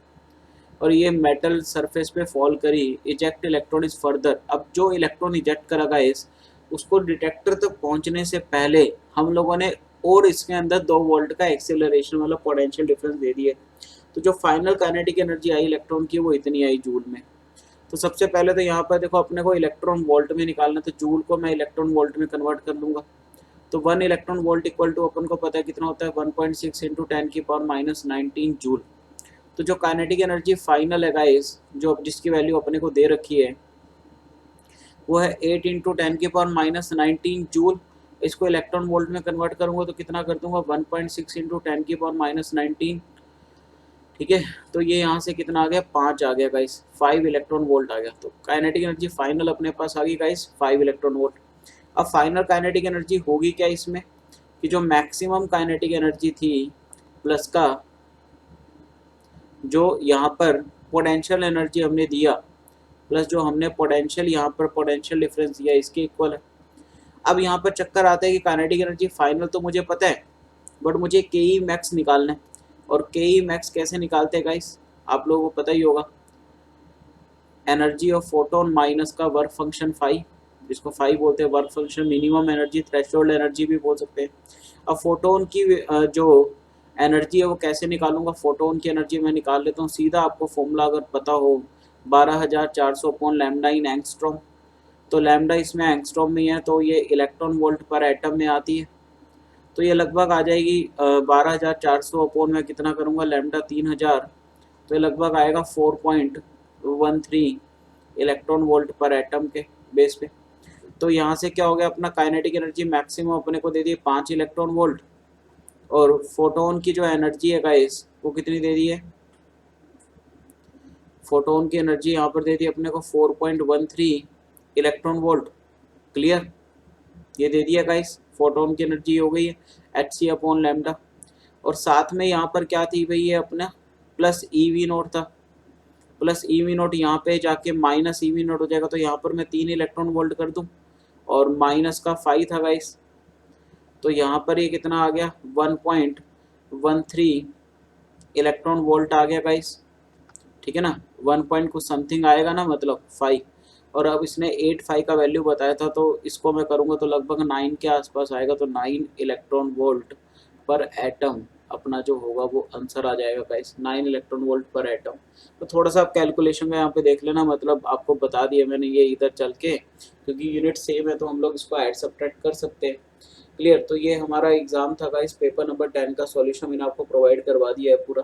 A: और ये मेटल सरफेस पे फॉल करी, इजेक्ट इलेक्ट्रॉन इज फर्दर। अब जो इलेक्ट्रॉन इजेक्ट करा गाइस, उसको डिटेक्टर तक पहुंचने से पहले हम लोगों ने और इसके अंदर 2 वोल्ट का एक्सेलरेशन मतलब पोटेंशियल डिफरेंस दे दिए। तो जो फाइनल काइनेटिक एनर्जी आई इलेक्ट्रॉन की वो इतनी आई जूल में। तो सबसे पहले तो यहाँ पर देखो अपने को इलेक्ट्रॉन वोल्ट में निकालना, तो जूल को मैं इलेक्ट्रॉन वोल्ट में कन्वर्ट कर लूँगा। तो 1 इलेक्ट्रॉन वोल्ट इक्वल टू अपन को पता है कितना होता है, 1.6 इंटू 10⁻⁻19 जूल। तो जो काइनेटिक एनर्जी फाइनल है गाइस, जो जिसकी वैल्यू अपने को दे रखी है वो है 8 इंटू 10⁻⁻19 जूल। इसको इलेक्ट्रॉन वोल्ट में कन्वर्ट करूँगा तो कितना कर दूंगा, 1.6 इंटू 10⁻⁻19, ठीक है। तो ये यहाँ से कितना आ गया, 5 आ गया गाइस, 5 इलेक्ट्रॉन वोल्ट आ गया। तो काइनेटिक एनर्जी फाइनल अपने पास आ गई गाइस 5 इलेक्ट्रॉन वोल्ट। अब फाइनल काइनेटिक एनर्जी होगी क्या इसमें, कि जो मैक्सिमम काइनेटिक एनर्जी थी प्लस का जो यहाँ पर पोटेंशियल एनर्जी हमने दिया प्लस जो हमने पोटेंशियल यहाँ पर पोटेंशियल डिफरेंस दिया, इसके इक्वल है। अब यहाँ पर चक्कर आता है कि काइनेटिक एनर्जी फाइनल तो मुझे पता है बट मुझे के मैक्स निकालना है। और के मैक्स कैसे निकालते हैं गाइस, आप लोगों को पता ही होगा, एनर्जी ऑफ फोटोन माइनस का वर्क फंक्शन फाई, जिसको फाई बोलते हैं, work function minimum energy, threshold energy भी बोल सकते हैं। अब फोटोन की जो एनर्जी है वो कैसे निकालूंगा, फोटोन की एनर्जी मैं निकाल लेता हूँ सीधा, आपको फॉर्मूला अगर पता हो 12400 अपॉन लैम्डा इन एंगस्ट्रॉम। तो लैम्डा इसमें एंगस्ट्रॉम में है तो ये इलेक्ट्रॉन वोल्ट पर एटम में आती है। तो ये लगभग आ जाएगी 12400 अपॉन में कितना करूँगा लैम्डा 3000, तो ये लगभग आएगा 4.13 इलेक्ट्रॉन वोल्ट पर एटम के बेस पे। तो यहाँ से क्या हो गया, अपना काइनेटिक एनर्जी मैक्सिमम अपने को दे दी 5 इलेक्ट्रॉन वोल्ट और फोटोन की जो एनर्जी है गाइस वो कितनी दे दी है, फोटोन की एनर्जी यहाँ पर दे दी अपने को 4.13 इलेक्ट्रॉन वोल्ट। क्लियर, ये दे दिया गाइस, फोटोन की एनर्जी हो गई है Hc अपॉन लैम्डा। और साथ में यहाँ पर क्या थी भाई, ये अपना प्लस EV0 था, प्लस EV0 यहाँ पे जाके माइनस EV0 हो जाएगा। तो यहाँ पर मैं 3 इलेक्ट्रॉन वोल्ट कर दूँ और माइनस का 5 था गाइस, तो यहाँ पर ये कितना आ गया 1.13 इलेक्ट्रॉन वोल्ट आ गया गाइस, ठीक है ना। 1 पॉइंट कुछ समथिंग आएगा ना, मतलब 5। और अब इसने 8 का वैल्यू बताया था तो इसको मैं करूँगा तो लगभग 9 के आसपास आएगा। तो 9 इलेक्ट्रॉन वोल्ट पर एटम अपना जो होगा वो आंसर आ जाएगा गाइस, 9 इलेक्ट्रॉन वोल्ट पर एटम। तो थोड़ा सा आप कैलकुलेशन में यहाँ पे देख लेना, मतलब आपको बता दिया मैंने ये इधर चल के, क्योंकि यूनिट सेम है तो हम लोग इसको ऐड सब्ट्रैक्ट कर सकते हैं। क्लियर, तो ये हमारा एग्जाम था गाइस, पेपर नंबर 10 का सॉल्यूशन मैंने आपको प्रोवाइड करवा दिया है पूरा।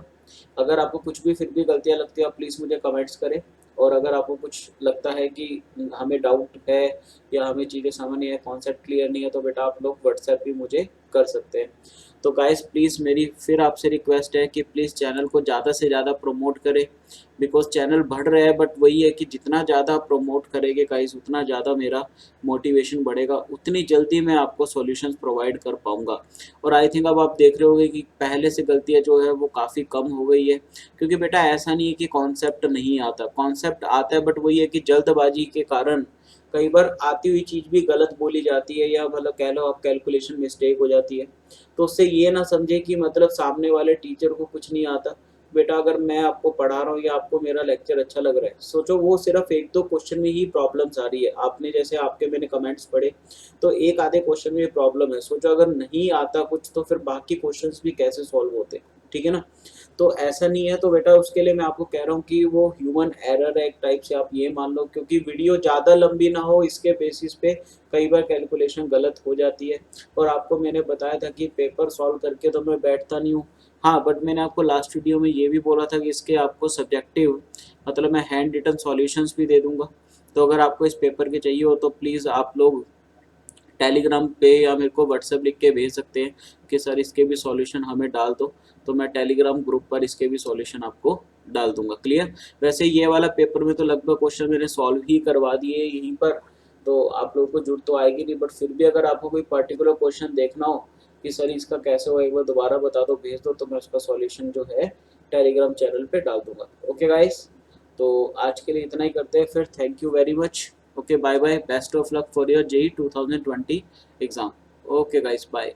A: अगर आपको कुछ भी फिर भी गलतियाँ लगती है आप प्लीज़ मुझे कमेंट्स करें, और अगर आपको कुछ लगता है कि हमें डाउट है या हमें चीज़ें समझ नहीं है, कॉन्सेप्ट क्लियर नहीं है, तो बेटा आप लोग व्हाट्सएप भी मुझे कर सकते हैं। तो गाइस प्लीज़ मेरी फिर आपसे रिक्वेस्ट है कि प्लीज़ चैनल को ज़्यादा से ज़्यादा प्रमोट करें, बिकॉज चैनल बढ़ रहा है, बट वही है कि जितना ज़्यादा प्रमोट करेंगे गाइस उतना ज़्यादा मेरा मोटिवेशन बढ़ेगा, उतनी जल्दी मैं आपको सॉल्यूशंस प्रोवाइड कर पाऊंगा। और आई थिंक अब आप देख रहे होंगे कि पहले से गलतियाँ जो है वो काफ़ी कम हो गई है, क्योंकि बेटा ऐसा नहीं है कि कॉन्सेप्ट नहीं आता, कॉन्सेप्ट आता है, बट वही है कि जल्दबाजी के कारण कई बार आती हुई चीज़ भी गलत बोली जाती है, या मतलब कह लो आप कैलकुलेशन मिस्टेक हो जाती है। तो उससे ये ना समझे कि मतलब सामने वाले टीचर को कुछ नहीं आता। बेटा अगर मैं आपको पढ़ा रहा हूँ या आपको मेरा लेक्चर अच्छा लग रहा है, सोचो वो सिर्फ एक दो क्वेश्चन में ही प्रॉब्लम्स आ रही है, आपने जैसे आपके मैंने कमेंट्स पढ़े तो एक आधे क्वेश्चन में प्रॉब्लम है, सोचो अगर नहीं आता कुछ तो फिर बाकी क्वेश्चंस भी कैसे सॉल्व होते, ठीक है ना। तो ऐसा नहीं है, तो बेटा उसके लिए मैं आपको कह रहा हूँ कि वो ह्यूमन एरर है एक टाइप से, आप ये मान लो, क्योंकि वीडियो ज़्यादा लंबी ना हो इसके बेसिस पे कई बार कैलकुलेशन गलत हो जाती है। और आपको मैंने बताया था कि पेपर सॉल्व करके तो मैं बैठता नहीं हूँ, हाँ, बट मैंने आपको लास्ट वीडियो में ये भी बोला था कि इसके आपको सब्जेक्टिव मतलब मैं हैंड रिटन सॉल्यूशंस भी दे दूंगा। तो अगर आपको इस पेपर के चाहिए हो तो प्लीज़ आप लोग टेलीग्राम पे या मेरे को व्हाट्सएप लिख के भेज सकते हैं कि सर इसके भी सॉल्यूशन हमें डाल दो, तो मैं टेलीग्राम ग्रुप पर इसके भी सॉल्यूशन आपको डाल दूंगा। क्लियर। वैसे ये वाला पेपर में तो लगभग क्वेश्चन मैंने सॉल्व ही करवा दिए यहीं पर, तो आप लोगों को जरूरत तो आएगी नहीं, बट फिर भी अगर आपको कोई पर्टिकुलर क्वेश्चन देखना हो कि सर इसका कैसे हो एक बार दोबारा बता दो, भेज दो, तो मैं उसका सॉल्यूशन जो है टेलीग्राम चैनल पे डाल दूंगा। ओके गाइस, तो आज के लिए इतना ही करते हैं फिर। Thank you very much. Okay, bye bye. Best of luck for your JEE 2020 exam. Okay, guys, bye.